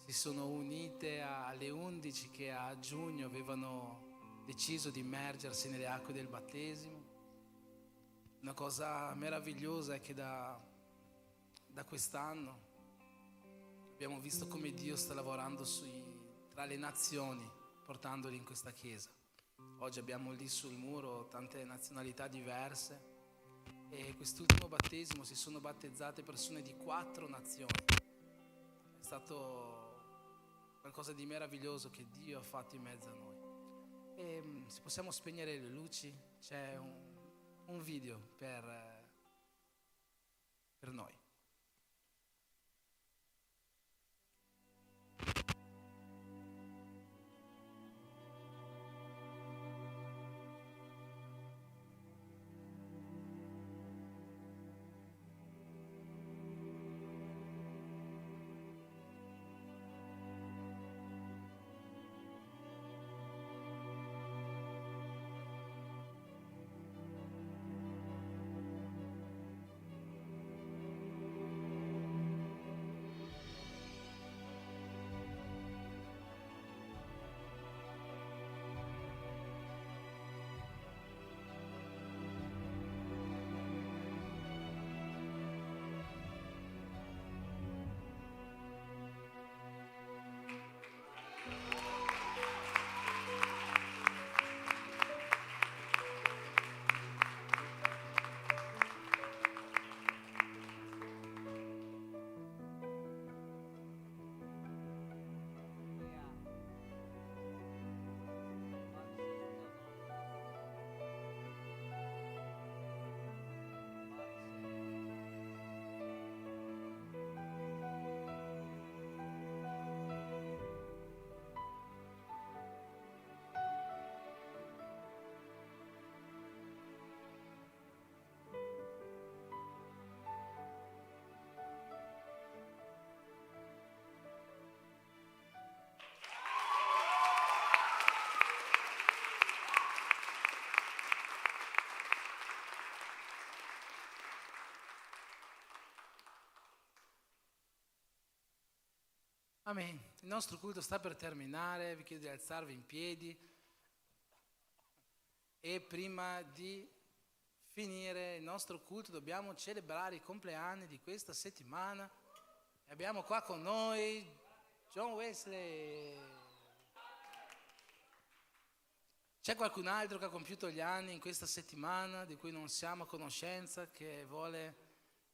si sono unite alle 11 che a giugno avevano deciso di immergersi nelle acque del battesimo. Una cosa meravigliosa è che da quest'anno abbiamo visto come Dio sta lavorando tra le nazioni, portandoli in questa chiesa. Oggi abbiamo lì sul muro tante nazionalità diverse e quest'ultimo battesimo si sono battezzate persone di 4 nazioni. È stato qualcosa di meraviglioso che Dio ha fatto in mezzo a noi. E se possiamo spegnere le luci, c'è un video per noi. Amen. Il nostro culto sta per terminare, vi chiedo di alzarvi in piedi e prima di finire il nostro culto dobbiamo celebrare i compleanni di questa settimana. E abbiamo qua con noi John Wesley. C'è qualcun altro che ha compiuto gli anni in questa settimana di cui non siamo a conoscenza, che vuole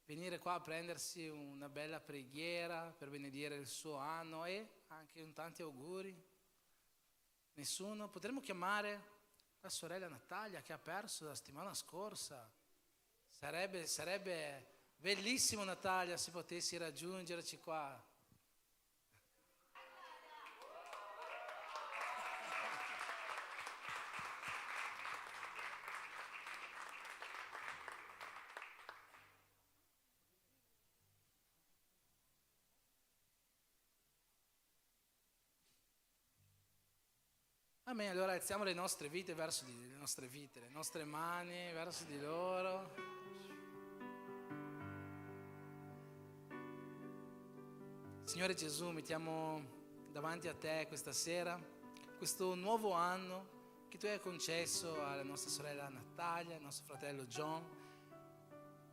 venire qua a prendersi una bella preghiera per benedire il suo anno e anche un tanti auguri? Nessuno? Potremmo chiamare la sorella Natalia che ha perso la settimana scorsa. Sarebbe bellissimo, Natalia, se potessi raggiungerci qua. Amen, allora alziamo le nostre vite verso le nostre mani verso di loro. Signore Gesù, mettiamo davanti a te questa sera questo nuovo anno che tu hai concesso alla nostra sorella Natalia, al nostro fratello John,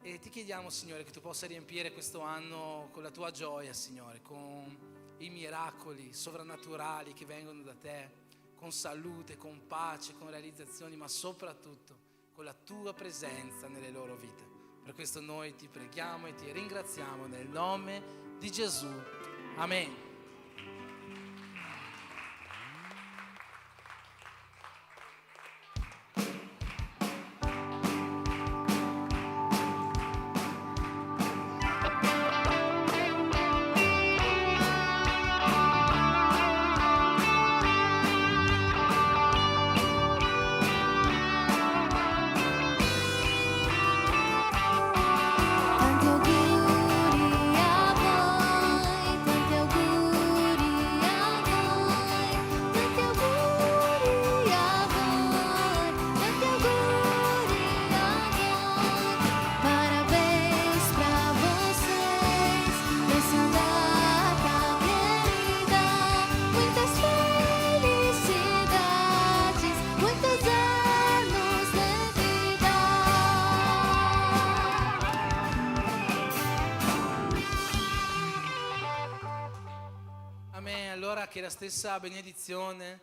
e ti chiediamo, Signore, che tu possa riempire questo anno con la tua gioia, Signore, con i miracoli sovrannaturali che vengono da te, con salute, con pace, con realizzazioni, ma soprattutto con la tua presenza nelle loro vite. Per questo noi ti preghiamo e ti ringraziamo nel nome di Gesù. Amen. Che la stessa benedizione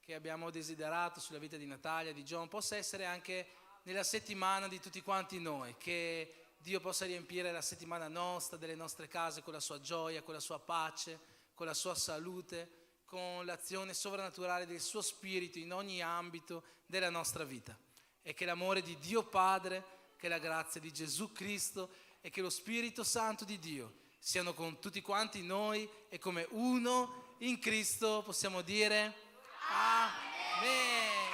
che abbiamo desiderato sulla vita di Natalia, di John, possa essere anche nella settimana di tutti quanti noi, che Dio possa riempire la settimana nostra, delle nostre case, con la sua gioia, con la sua pace, con la sua salute, con l'azione sovrannaturale del suo spirito in ogni ambito della nostra vita. e che l'amore di Dio Padre, che la grazia di Gesù Cristo e che lo Spirito Santo di Dio siano con tutti quanti noi e come uno in Cristo possiamo dire Amen.